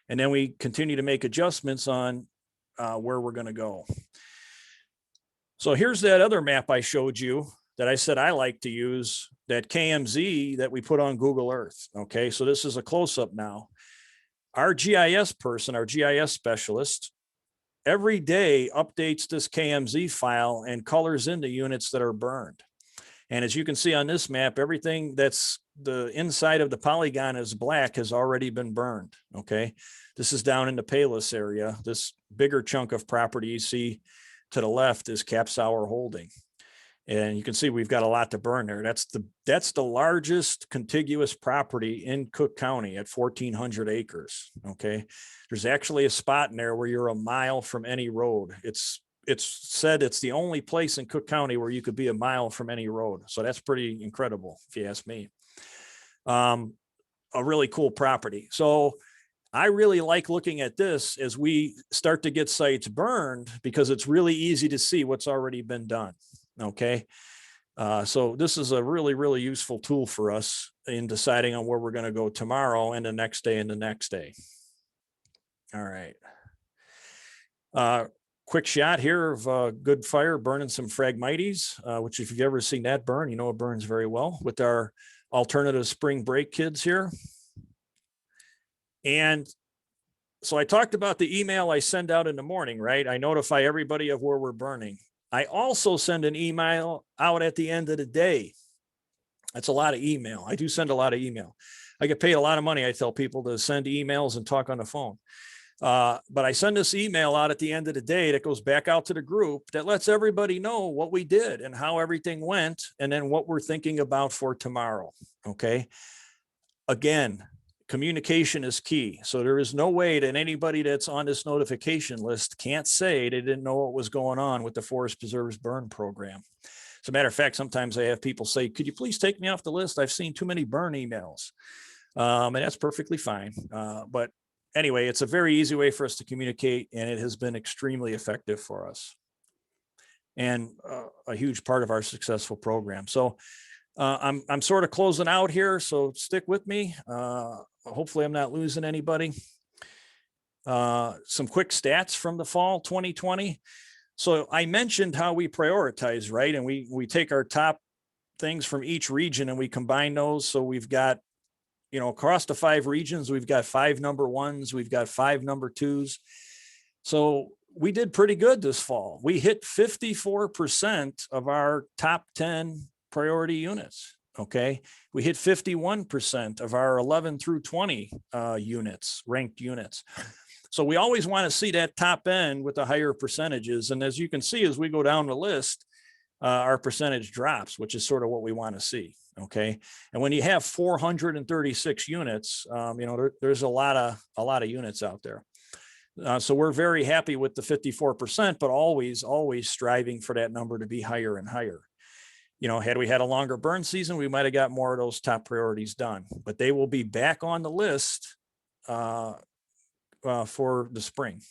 And then we continue to make adjustments on where we're going to go. So here's that other map I showed you that I said I like to use, that KMZ that we put on Google Earth. Okay, so this is a close-up now. Our GIS person, our GIS specialist, every day updates this KMZ file and colors in the units that are burned. And as you can see on this map, everything that's the inside of the polygon is black has already been burned. Okay, this is down in the Palos area. This bigger chunk of property you see to the left is Cap Sour Holding. And you can see we've got a lot to burn there. That's the largest contiguous property in Cook County at 1,400 acres. Okay, there's actually a spot in there where you're a mile from any road. It's it's said it's the only place in Cook County where you could be a mile from any road. So that's pretty incredible, if you ask me. A really cool property. So I really like looking at this as we start to get sites burned, because it's really easy to see what's already been done. Okay. So this is a really, really useful tool for us in deciding on where we're going to go tomorrow and the next day and the next day. All right. Quick shot here of good fire burning some Phragmites, which if you've ever seen that burn, you know it burns very well, with our alternative spring break kids here. And so I talked about the email I send out in the morning, right? I notify everybody of where we're burning. I also send an email out at the end of the day. That's a lot of email. I do send a lot of email. I get paid a lot of money, I tell people, to send emails and talk on the phone. But I send this email out at the end of the day that goes back out to the group that lets everybody know what we did and how everything went, and then what we're thinking about for tomorrow. Okay. Again, communication is key. So there is no way that anybody that's on this notification list can't say they didn't know what was going on with the Forest Preserves burn program. As a matter of fact, sometimes I have people say, could you please take me off the list? I've seen too many burn emails. And that's perfectly fine. But anyway, it's a very easy way for us to communicate, and it has been extremely effective for us, and a huge part of our successful program. So I'm sort of closing out here, so stick with me. Hopefully I'm not losing anybody. Some quick stats from the fall 2020. So I mentioned how we prioritize, right? And we take our top things from each region and we combine those. So we've got, you know, across the 5 regions, we've got 5 number 1s, we've got 5 number 2s. So we did pretty good this fall. We hit 54% of our top 10 priority units. Okay. We hit 51% of our 11 through 20 units, ranked units. So we always want to see that top end with the higher percentages. And as you can see, as we go down the list, our percentage drops, which is sort of what we want to see. Okay. And when you have 436 units, you know, there's a lot of units out there. So we're very happy with the 54%, but always striving for that number to be higher and higher. You know, had we had a longer burn season, we might have got more of those top priorities done, but they will be back on the list for the spring.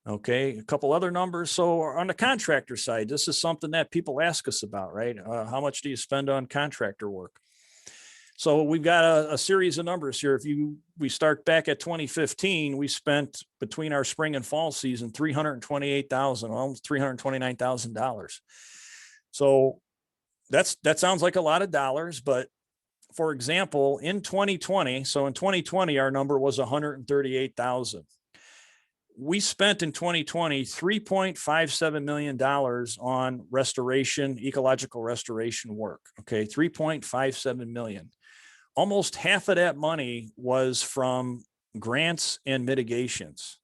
Okay, a couple other numbers. So on the contractor side, this is something that people ask us about, right? How much do you spend on contractor work? So we've got a series of numbers here. We start back at 2015, we spent between our spring and fall season $328,000, almost $329,000. So that sounds like a lot of dollars, but for example, in 2020, so in 2020, our number was 138,000. We spent in 2020 $3.57 million on restoration, ecological restoration work. Okay, 3.57 million. Almost half of that money was from grants and mitigations.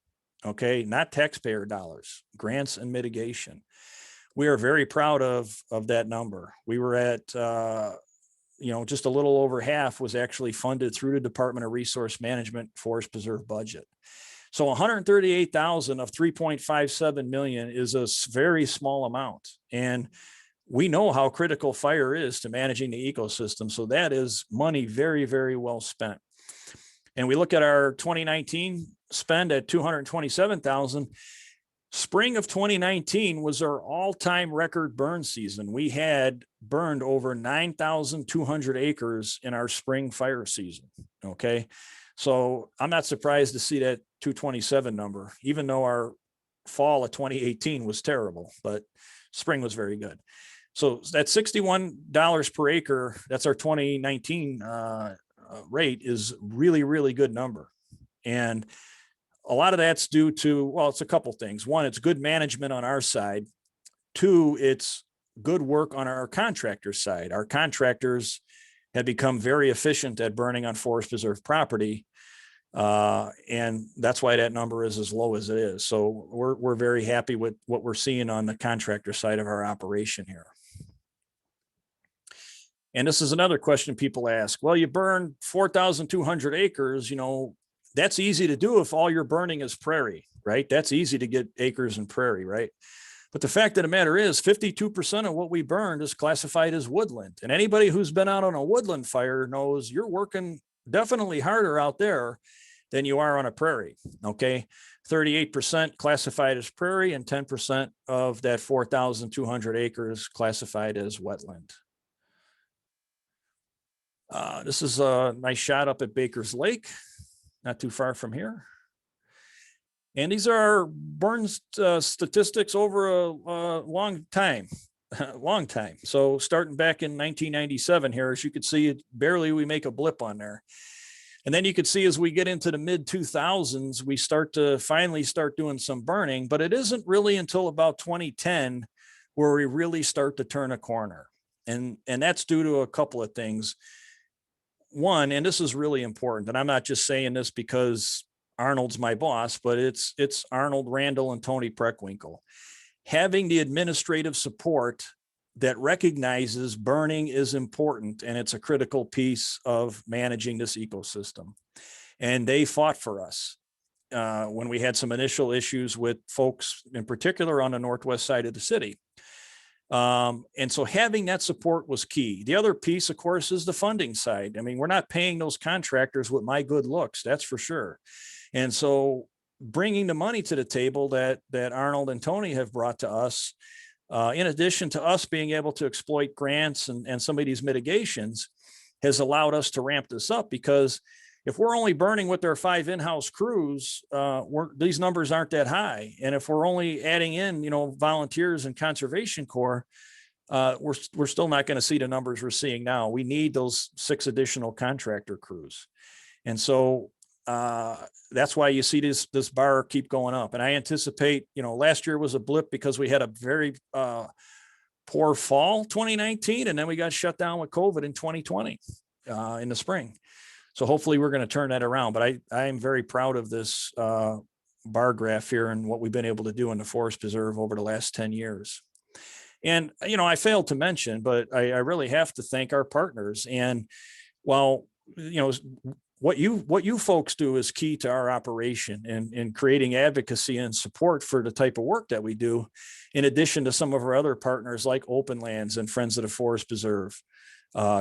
Okay, not taxpayer dollars, grants and mitigation. We are very proud of that number. We were at, you know, just a little over half was actually funded through the Department of Resource Management Forest Preserve budget. So 138,000 of 3.57 million is a very small amount. And we know how critical fire is to managing the ecosystem. So that is money very, very well spent. And we look at our 2019 spend at 227,000. Spring of 2019 was our all-time record burn season. We had burned over 9,200 acres in our spring fire season. Okay. So I'm not surprised to see that 227 number, even though our fall of 2018 was terrible, but spring was very good. So that $61 per acre, that's our 2019 rate, is really, really good number. And a lot of that's due to, well, it's a couple things. One, it's good management on our side. Two, it's good work on our contractor side. Our contractors have become very efficient at burning on forest preserve property. And that's why that number is as low as it is. So we're very happy with what we're seeing on the contractor side of our operation here. And this is another question people ask. Well, you burn 4,200 acres, you know, that's easy to do if all you're burning is prairie. right? That's easy to get acres and prairie, right? But the fact of the matter is 52% of what we burned is classified as woodland. And anybody who's been out on a woodland fire knows you're working definitely harder out there than you are on a prairie, okay? 38% classified as prairie and 10% of that 4,200 acres classified as wetland. This is a nice shot up at Baker's Lake, not too far from here. And these are burn statistics over a long time, long time. So starting back in 1997 here, as you could see, barely we make a blip on there. And then you could see as we get into the mid 2000s, we start to finally start doing some burning, but it isn't really until about 2010 where we really start to turn a corner. And that's due to a couple of things. One, and this is really important, and I'm not just saying this because Arnold's my boss, but it's Arnold, Randall, and Tony Preckwinkle. Having the administrative support that recognizes burning is important and it's a critical piece of managing this ecosystem. And they fought for us when we had some initial issues with folks in particular on the northwest side of the city. And so having that support was key. The other piece, of course, is the funding side. I mean, we're not paying those contractors with my good looks, that's for sure. And so bringing the money to the table that Arnold and Tony have brought to us, in addition to us being able to exploit grants and some of these mitigations, has allowed us to ramp this up, because if we're only burning with our 5 in-house crews, these numbers aren't that high. And if we're only adding in, volunteers and Conservation Corps, we're still not going to see the numbers we're seeing now. We need those 6 additional contractor crews. And so that's why you see this bar keep going up. And I anticipate, last year was a blip because we had a very poor fall 2019, and then we got shut down with COVID in 2020 in the spring. So hopefully we're going to turn that around. But I am very proud of this bar graph here and what we've been able to do in the Forest Preserve over the last 10 years. And, I failed to mention, but I really have to thank our partners. And while, what you folks do is key to our operation and in creating advocacy and support for the type of work that we do, in addition to some of our other partners like Open Lands and Friends of the Forest Preserve,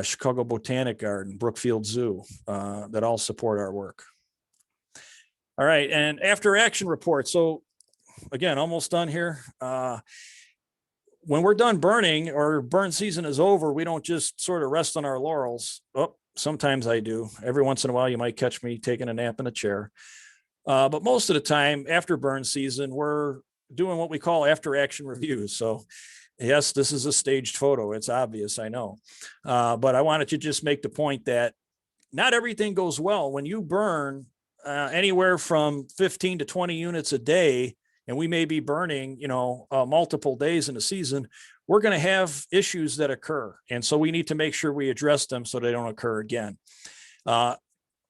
Chicago Botanic Garden, Brookfield Zoo, that all support our work. All right, and after action report. So again, almost done here. When we're done burning or burn season is over, we don't just sort of rest on our laurels. Oh, sometimes I do. Every once in a while, you might catch me taking a nap in a chair. But most of the time after burn season, we're doing what we call after action reviews. So yes, this is a staged photo. It's obvious, I know. But I wanted to just make the point that not everything goes well. When you burn anywhere from 15 to 20 units a day, and we may be burning, multiple days in the season, we're going to have issues that occur. And so we need to make sure we address them so they don't occur again.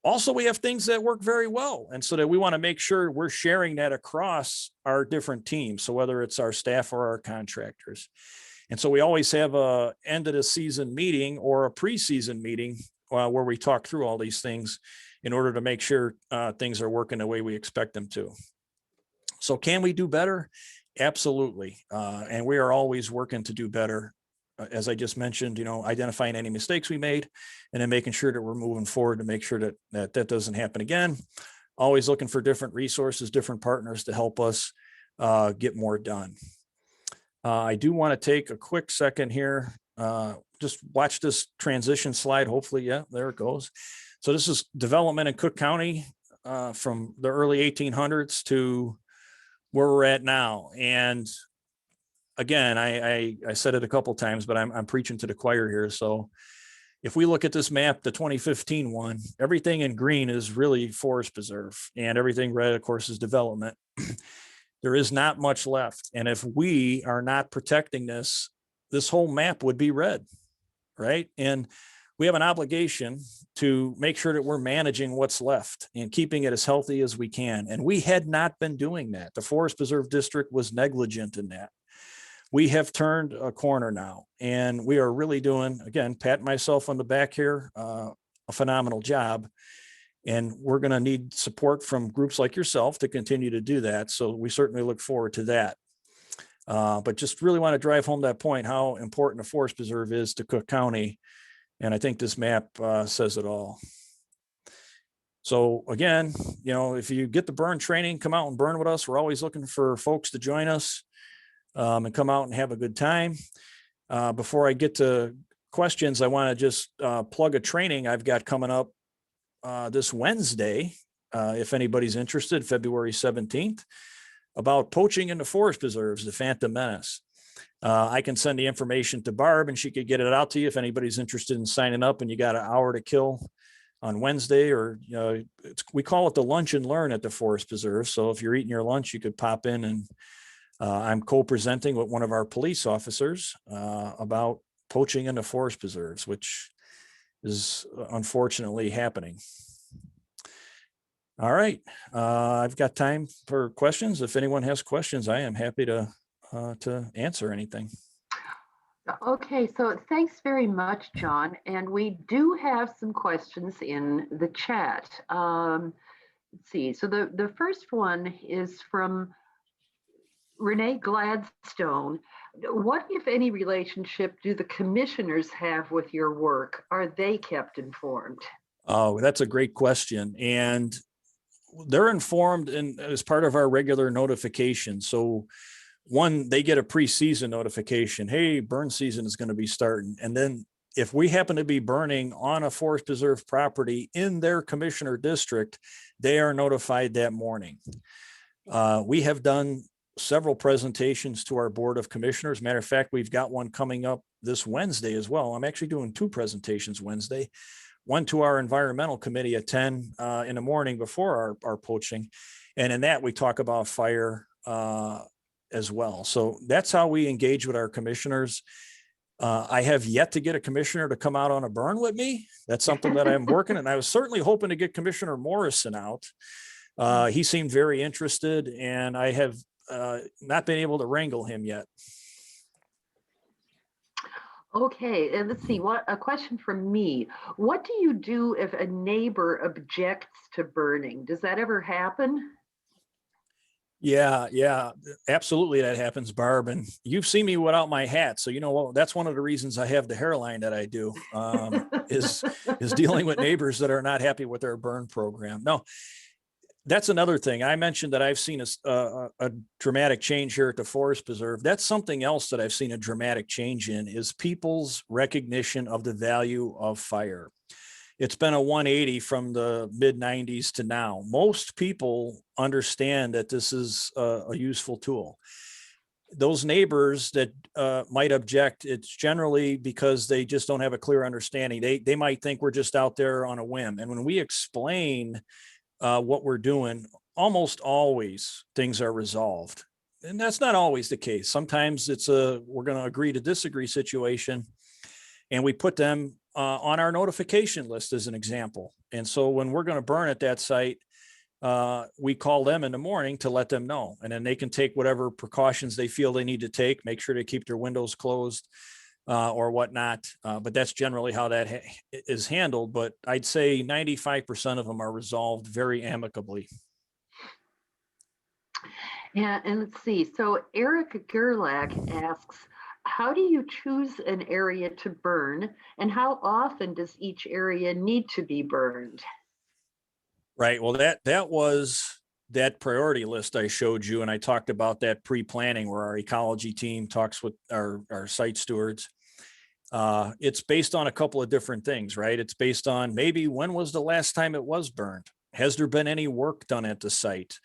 Also, we have things that work very well. And so that we want to make sure we're sharing that across our different teams. So whether it's our staff or our contractors. And so we always have a end of the season meeting or a preseason meeting where we talk through all these things in order to make sure things are working the way we expect them to. So can we do better? Absolutely. And we are always working to do better. As I just mentioned, identifying any mistakes we made and then making sure that we're moving forward to make sure that doesn't happen again. Always looking for different resources, different partners to help us get more done. I do want to take a quick second here. Just watch this transition slide. Hopefully, yeah, there it goes. So this is development in Cook County from the early 1800s to where we're at now. And again, I said it a couple of times, but I'm preaching to the choir here. So if we look at this map, the 2015 one, everything in green is really Forest Preserve, and everything red, of course, is development. There is not much left. And if we are not protecting this whole map would be red, right? And we have an obligation to make sure that we're managing what's left and keeping it as healthy as we can. And we had not been doing that. The Forest Preserve District was negligent in that. We have turned a corner now, and we are really doing, again, patting myself on the back here, a phenomenal job. And we're going to need support from groups like yourself to continue to do that. So we certainly look forward to that. But just really want to drive home that point, how important a forest preserve is to Cook County. And I think this map says it all. So again, if you get the burn training, come out and burn with us. We're always looking for folks to join us and come out and have a good time. Before I get to questions, I want to just plug a training I've got coming up this Wednesday, if anybody's interested, February 17th, about poaching in the forest preserves, the Phantom Menace. I can send the information to Barb and she could get it out to you if anybody's interested in signing up, and you got an hour to kill on Wednesday, or we call it the lunch and learn at the forest preserve. So if you're eating your lunch, you could pop in, and I'm co-presenting with one of our police officers about poaching in the forest preserves, which is unfortunately happening. All right, I've got time for questions. If anyone has questions, I am happy to answer anything. Okay, so thanks very much, John. And we do have some questions in the chat. Let's see. So the first one is from Renee Gladstone. What, if any, relationship do the commissioners have with your work? Are they kept informed? Oh, that's a great question. And they're informed as part of our regular notification. So one, they get a pre-season notification. Hey, burn season is going to be starting. And then if we happen to be burning on a forest preserve property in their commissioner district, they are notified that morning. We have done several presentations to our board of commissioners. Matter of fact, we've got one coming up this Wednesday as well. I'm actually doing 2 presentations Wednesday, one to our environmental committee at 10 in the morning before our poaching. And in that, we talk about fire as well. So that's how we engage with our commissioners. I have yet to get a commissioner to come out on a burn with me. That's something that I'm working, and I was certainly hoping to get Commissioner Morrison out. He seemed very interested, and I have not been able to wrangle him yet. Okay, and let's see, a question from me. What do you do if a neighbor objects to burning? Does that ever happen? Yeah, absolutely. That happens, Barb. And you've seen me without my hat. So, that's one of the reasons I have the hairline that I do, is dealing with neighbors that are not happy with their burn program. No, that's another thing. I mentioned that I've seen a dramatic change here at the Forest Preserve. That's something else that I've seen a dramatic change in, is people's recognition of the value of fire. It's been a 180 from the mid 90s to now. Most people understand that this is a useful tool. Those neighbors that might object, it's generally because they just don't have a clear understanding. They might think we're just out there on a whim. And when we explain what we're doing, almost always things are resolved. And that's not always the case. Sometimes it's we're going to agree to disagree situation, and we put them on our notification list as an example. And so when we're going to burn at that site, we call them in the morning to let them know, and then they can take whatever precautions they feel they need to take, make sure they keep their windows closed or whatnot. But that's generally how that is handled. But I'd say 95% of them are resolved very amicably. Yeah, and let's see. So Eric Gerlach asks, how do you choose an area to burn, and how often does each area need to be burned? Right. Well, that was that priority list I showed you, and I talked about that pre-planning where our ecology team talks with our site stewards. It's based on a couple of different things, right? It's based on maybe when was the last time it was burned? Has there been any work done at the site?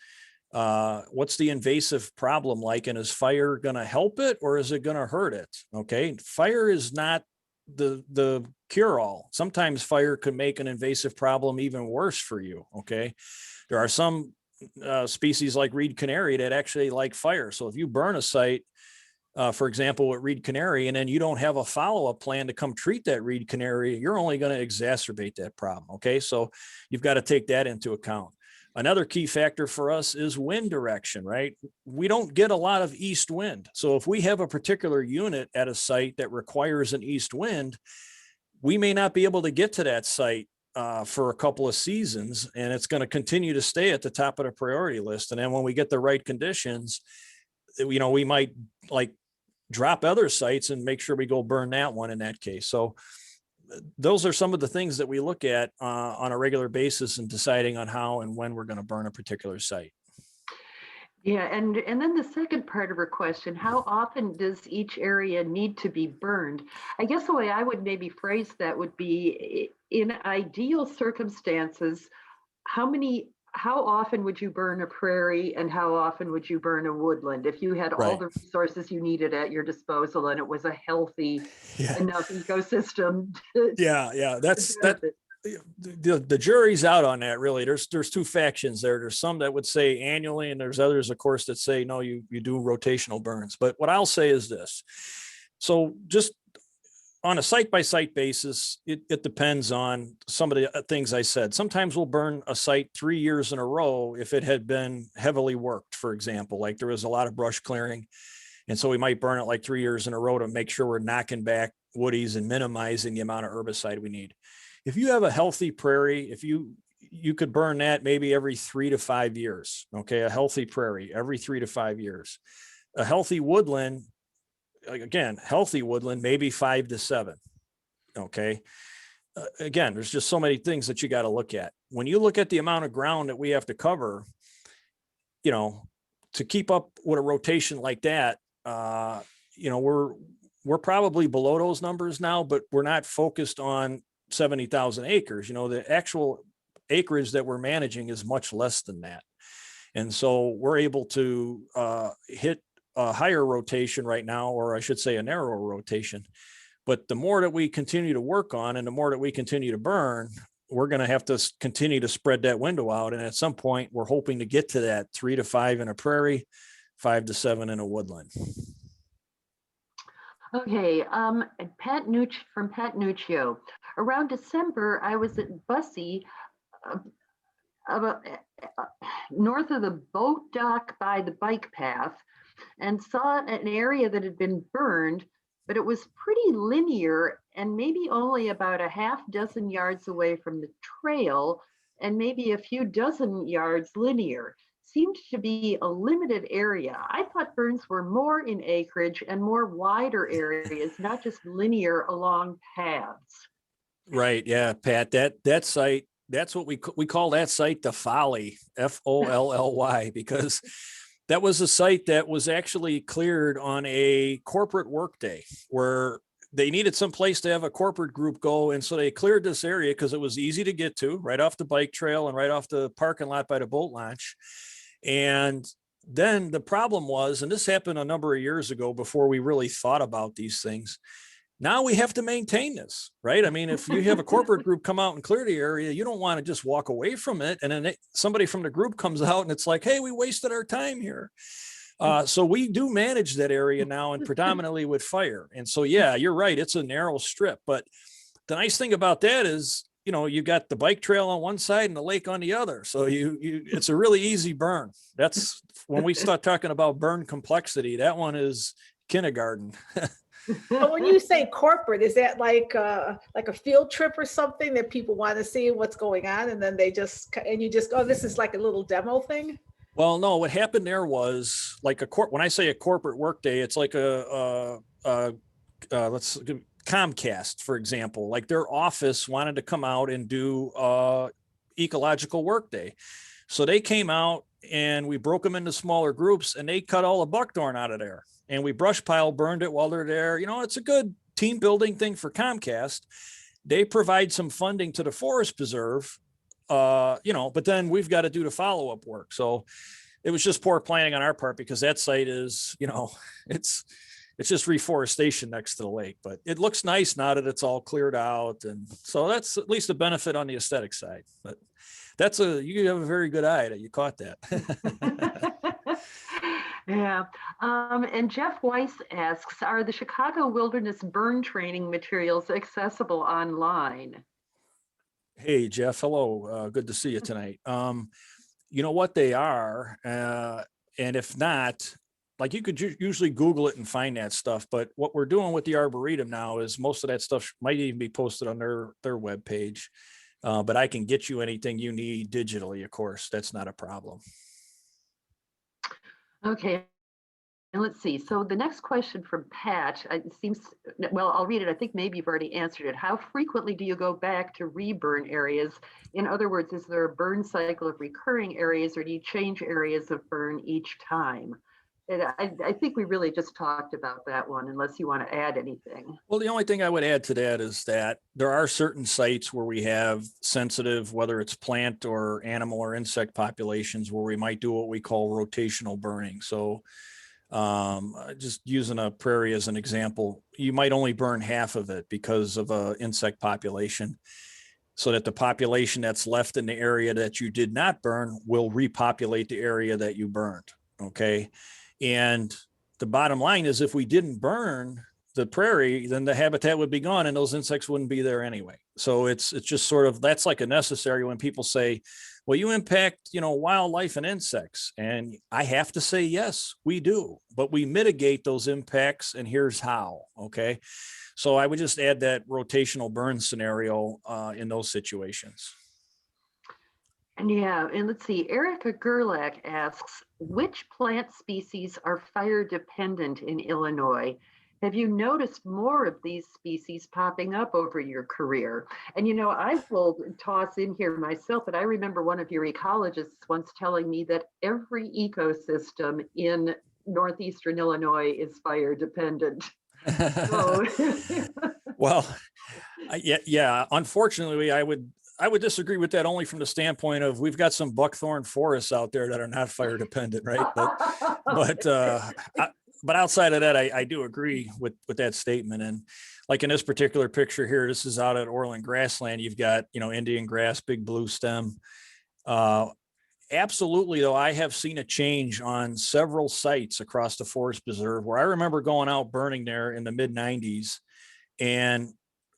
What's the invasive problem like, and is fire going to help it or is it going to hurt it? Okay. Fire is not the cure all. Sometimes fire could make an invasive problem even worse for you. Okay. There are some species like reed canary that actually like fire. So if you burn a site, for example, with reed canary, and then you don't have a follow-up plan to come treat that reed canary, you're only going to exacerbate that problem. Okay. So you've got to take that into account. Another key factor for us is wind direction, right? We don't get a lot of east wind. So if we have a particular unit at a site that requires an east wind, we may not be able to get to that site for a couple of seasons, and it's going to continue to stay at the top of the priority list. And then when we get the right conditions, we might like drop other sites and make sure we go burn that one in that case. So those are some of the things that we look at on a regular basis in deciding on how and when we're going to burn a particular site. Yeah, and then the second part of her question, how often does each area need to be burned? I guess the way I would maybe phrase that would be, in ideal circumstances, how often would you burn a prairie and how often would you burn a woodland if you had all the resources you needed at your disposal and it was a healthy enough ecosystem? The jury's out on that, really. There's two factions there. There's some that would say annually, and there's others, of course, that say no, you do rotational burns. But what I'll say is this: so just on a site-by-site basis, it depends on some of the things I said. Sometimes we'll burn a site 3 years in a row if it had been heavily worked, for example, like there was a lot of brush clearing. And so we might burn it like 3 years in a row to make sure we're knocking back woodies and minimizing the amount of herbicide we need. If you have a healthy prairie, if you could burn that maybe every 3 to 5 years, okay? A healthy prairie every 3 to 5 years. A healthy woodland, again, healthy woodland, maybe 5 to 7, okay? Again, there's just so many things that you got to look at. When you look at the amount of ground that we have to cover, to keep up with a rotation like that, we're probably below those numbers now, but we're not focused on 70,000 acres. The actual acreage that we're managing is much less than that. And so we're able to hit a higher rotation right now, or I should say a narrower rotation. But the more that we continue to work on and the more that we continue to burn, we're going to have to continue to spread that window out. And at some point, we're hoping to get to that 3 to 5 in a prairie, 5 to 7 in a woodland. Okay, Pat Nuccio. Around December, I was at Bussy, north of the boat dock by the bike path, and saw an area that had been burned, but it was pretty linear and maybe only about a half dozen yards away from the trail and maybe a few dozen yards linear. Seemed to be a limited area. I thought burns were more in acreage and more wider areas, not just linear along paths. Right. Yeah, Pat, that site, that's what we call that site the Folly, Folly, because that was a site that was actually cleared on a corporate workday where they needed some place to have a corporate group go. And so they cleared this area because it was easy to get to, right off the bike trail and right off the parking lot by the boat launch. And then the problem was, and this happened a number of years ago before we really thought about these things, now we have to maintain this, right? I mean, if you have a corporate group come out and clear the area, you don't want to just walk away from it. And then somebody from the group comes out and it's like, hey, we wasted our time here. So we do manage that area now and predominantly with fire. And so, yeah, you're right. It's a narrow strip. But the nice thing about that is, you got the bike trail on one side and the lake on the other. So it's a really easy burn. That's when we start talking about burn complexity, that one is kindergarten. But when you say corporate, is that like a field trip or something that people want to see what's going on, and then you just oh, this is like a little demo thing? Well, no, what happened there was like when I say a corporate workday, it's like let's Comcast, for example, like their office wanted to come out and do ecological workday. So they came out and we broke them into smaller groups and they cut all the buckthorn out of there. And we brush pile burned it while they're there. It's a good team building thing for Comcast. They provide some funding to the forest preserve, but then we've got to do the follow-up work. So it was just poor planning on our part because that site is, it's just reforestation next to the lake, but it looks nice now that it's all cleared out. And so that's at least a benefit on the aesthetic side, but you have a very good eye that you caught that. Yeah. And Jeff Weiss asks, are the Chicago Wilderness burn training materials accessible online? Hey, Jeff. Hello. Good to see you tonight. You know what they are. And if not, like you could usually Google it and find that stuff. But what we're doing with the Arboretum now is most of that stuff might even be posted on their webpage. But I can get you anything you need digitally, of course. That's not a problem. Okay. And let's see. So the next question from Pat, it seems, well, I'll read it. I think maybe you've already answered it. How frequently do you go back to reburn areas? In other words, is there a burn cycle of recurring areas, or do you change areas of burn each time? And I think we really just talked about that one, unless you want to add anything. Well, the only thing I would add to that is that there are certain sites where we have sensitive, whether it's plant or animal or insect populations, where we might do what we call rotational burning. So just using a prairie as an example, you might only burn half of it because of an insect population, so that the population that's left in the area that you did not burn will repopulate the area that you burned. Okay. And the bottom line is, if we didn't burn the prairie, then the habitat would be gone and those insects wouldn't be there anyway. So it's just sort of, that's like a necessary when people say, well, you impact, wildlife and insects. And I have to say, yes, we do, but we mitigate those impacts. And here's how. Okay. So I would just add that rotational burn scenario in those situations. And yeah, and let's see, Erica Gerlach asks, which plant species are fire dependent in Illinois? Have you noticed more of these species popping up over your career? And I will toss in here myself that I remember one of your ecologists once telling me that every ecosystem in northeastern Illinois is fire dependent. So, well, yeah. Unfortunately, I would disagree with that, only from the standpoint of, we've got some buckthorn forests out there that are not fire dependent, right? But outside of that, I do agree with that statement. And like in this particular picture here, this is out at Orland Grassland. You've got, Indian grass, big blue stem. Absolutely, though, I have seen a change on several sites across the forest preserve, where I remember going out burning there in the mid 90s, and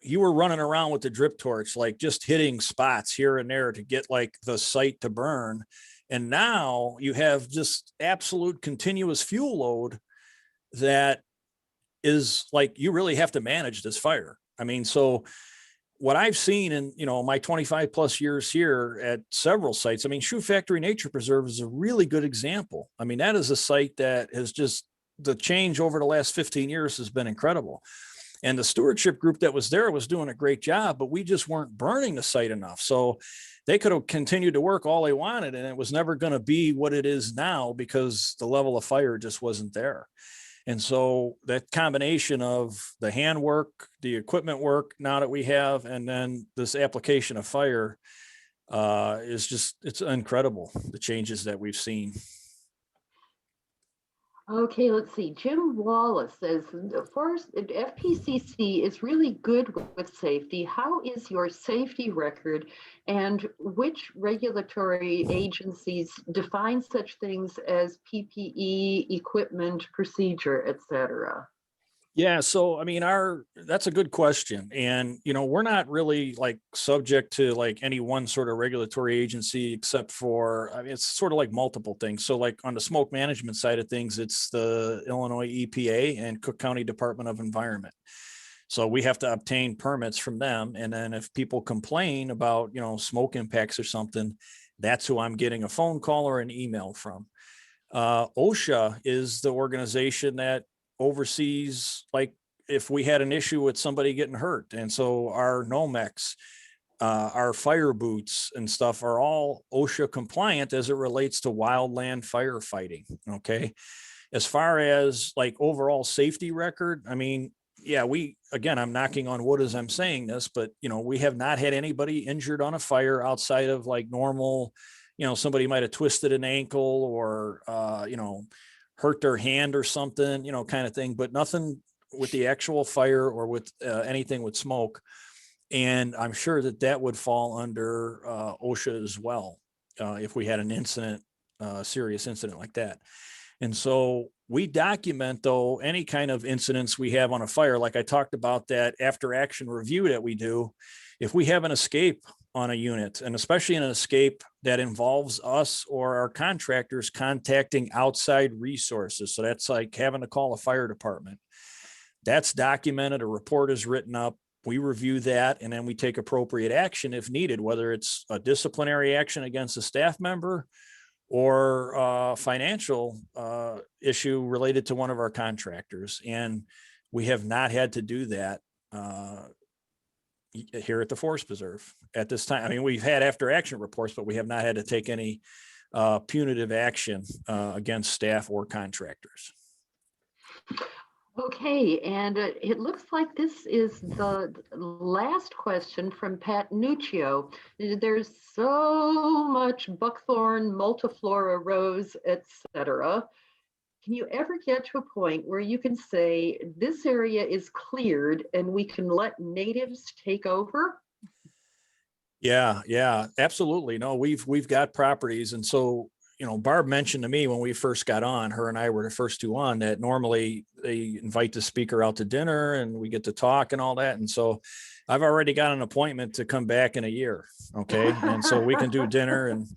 you were running around with the drip torch, like just hitting spots here and there to get like the site to burn. And now you have just absolute continuous fuel load that is like, you really have to manage this fire. I mean, so what I've seen in, my 25 plus years here at several sites, I mean, Shoe Factory Nature Preserve is a really good example. I mean, that is a site that has just, the change over the last 15 years has been incredible. And the stewardship group that was there was doing a great job, but we just weren't burning the site enough. So they could have continued to work all they wanted, and it was never going to be what it is now, because the level of fire just wasn't there. And so that combination of the handwork, the equipment work now that we have, and then this application of fire is just, it's incredible, the changes that we've seen. Okay, let's see. Jim Wallace says, Forest FPCC is really good with safety. How is your safety record, and which regulatory agencies define such things as PPE, equipment, procedure, et cetera? Yeah, so I mean, that's a good question. And we're not really like subject to like any one sort of regulatory agency, except for, I mean, it's sort of like multiple things. So like on the smoke management side of things, it's the Illinois EPA and Cook County Department of Environment. So we have to obtain permits from them. And then if people complain about, smoke impacts or something, that's who I'm getting a phone call or an email from. OSHA is the organization that oversees, like, if we had an issue with somebody getting hurt. And so our Nomex, our fire boots and stuff are all OSHA compliant as it relates to wildland firefighting. Okay. As far as like overall safety record, I mean, yeah, again, I'm knocking on wood as I'm saying this, but we have not had anybody injured on a fire outside of like normal, somebody might have twisted an ankle or, hurt their hand or something, kind of thing, but nothing with the actual fire or with anything with smoke. And I'm sure that would fall under OSHA as well, if we had an incident, serious incident like that. And so we document, though, any kind of incidents we have on a fire. Like I talked about that after action review that we do. If we have an escape on a unit, and especially an escape that involves us or our contractors contacting outside resources, so that's like having to call a fire department, that's documented, a report is written up, we review that, and then we take appropriate action if needed, whether it's a disciplinary action against a staff member or a financial issue related to one of our contractors. And we have not had to do that here at the Forest Preserve at this time. I mean, we've had after action reports, but we have not had to take any punitive action against staff or contractors. Okay, and it looks like this is the last question from Pat Nuccio. There's so much buckthorn, multiflora, rose, etc. Can you ever get to a point where you can say this area is cleared and we can let natives take over? Yeah, absolutely. No, we've got properties. And so, Barb mentioned to me when we first got on, her and I were the first two on, that normally they invite the speaker out to dinner and we get to talk and all that. And so I've already got an appointment to come back in a year. Okay. And so we can do dinner, and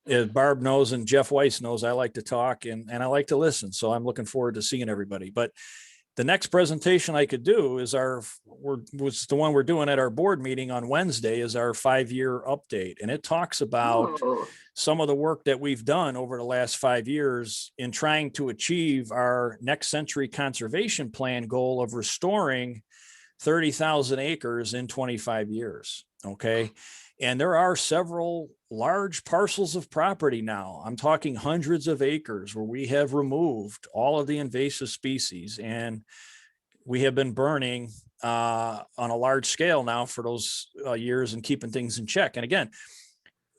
as Barb knows and Jeff Weiss knows, I like to talk and I like to listen. So I'm looking forward to seeing everybody. But the next presentation I could do is was the one we're doing at our board meeting on Wednesday, is our 5-year update. And it talks about some of the work that we've done over the last 5 years in trying to achieve our next century conservation plan goal of restoring 30,000 acres in 25 years. Okay. And there are several large parcels of property now. I'm talking hundreds of acres where we have removed all of the invasive species, and we have been burning on a large scale now for those years and keeping things in check. And again,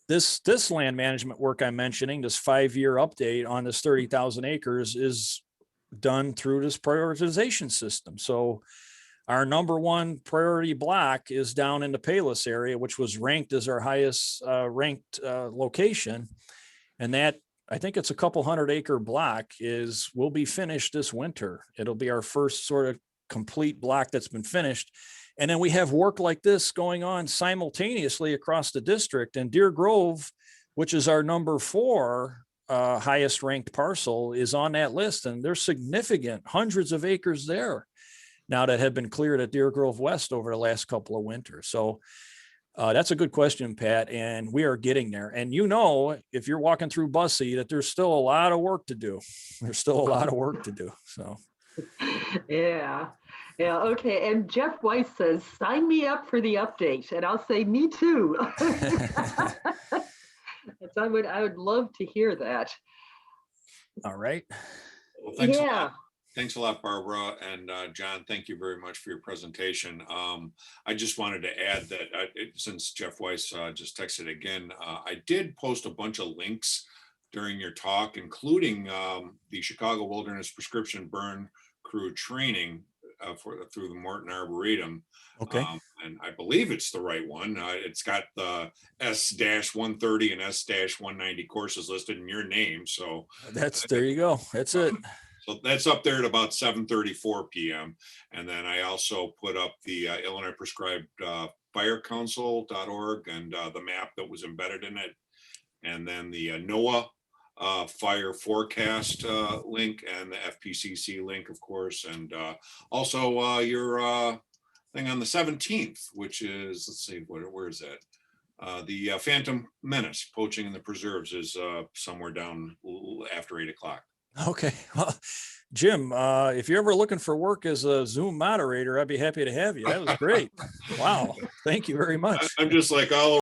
this land management work I'm mentioning, this 5-year update on this 30,000 acres, is done through this prioritization system. So our number one priority block is down in the Palos area, which was ranked as our highest ranked location. And that, I think it's a couple 100-acre block, will be finished this winter. It'll be our first sort of complete block that's been finished. And then we have work like this going on simultaneously across the district. And Deer Grove, which is our number 4 highest ranked parcel, is on that list. And there's significant hundreds of acres there now that have been cleared at Deer Grove West over the last couple of winters. So that's a good question, Pat, and we are getting there. And if you're walking through Bussey, that there's still a lot of work to do. There's still a lot of work to do. So. Yeah. Okay. And Jeff Weiss says, sign me up for the update. And I'll say, me too. I would love to hear that. All right. Well, thanks a lot. Thanks a lot, Barbara. And John, thank you very much for your presentation. I just wanted to add that since Jeff Weiss just texted again, I did post a bunch of links during your talk, including the Chicago Wilderness Prescription Burn Crew training through the Morton Arboretum. Okay. And I believe it's the right one. It's got the S-130 and S-190 courses listed in your name. So there you go. That's it. So that's up there at about 7:34 p.m. And then I also put up the Illinois Prescribed firecouncil.org and the map that was embedded in it. And then the NOAA fire forecast link and the FPCC link, of course. And also your thing on the 17th, which is, let's see, where is that? The Phantom Menace, Poaching in the Preserves, is somewhere down after 8 o'clock. Okay. Well, Jim, if you're ever looking for work as a Zoom moderator, I'd be happy to have you. That was great. Wow. Thank you very much. I'm just like all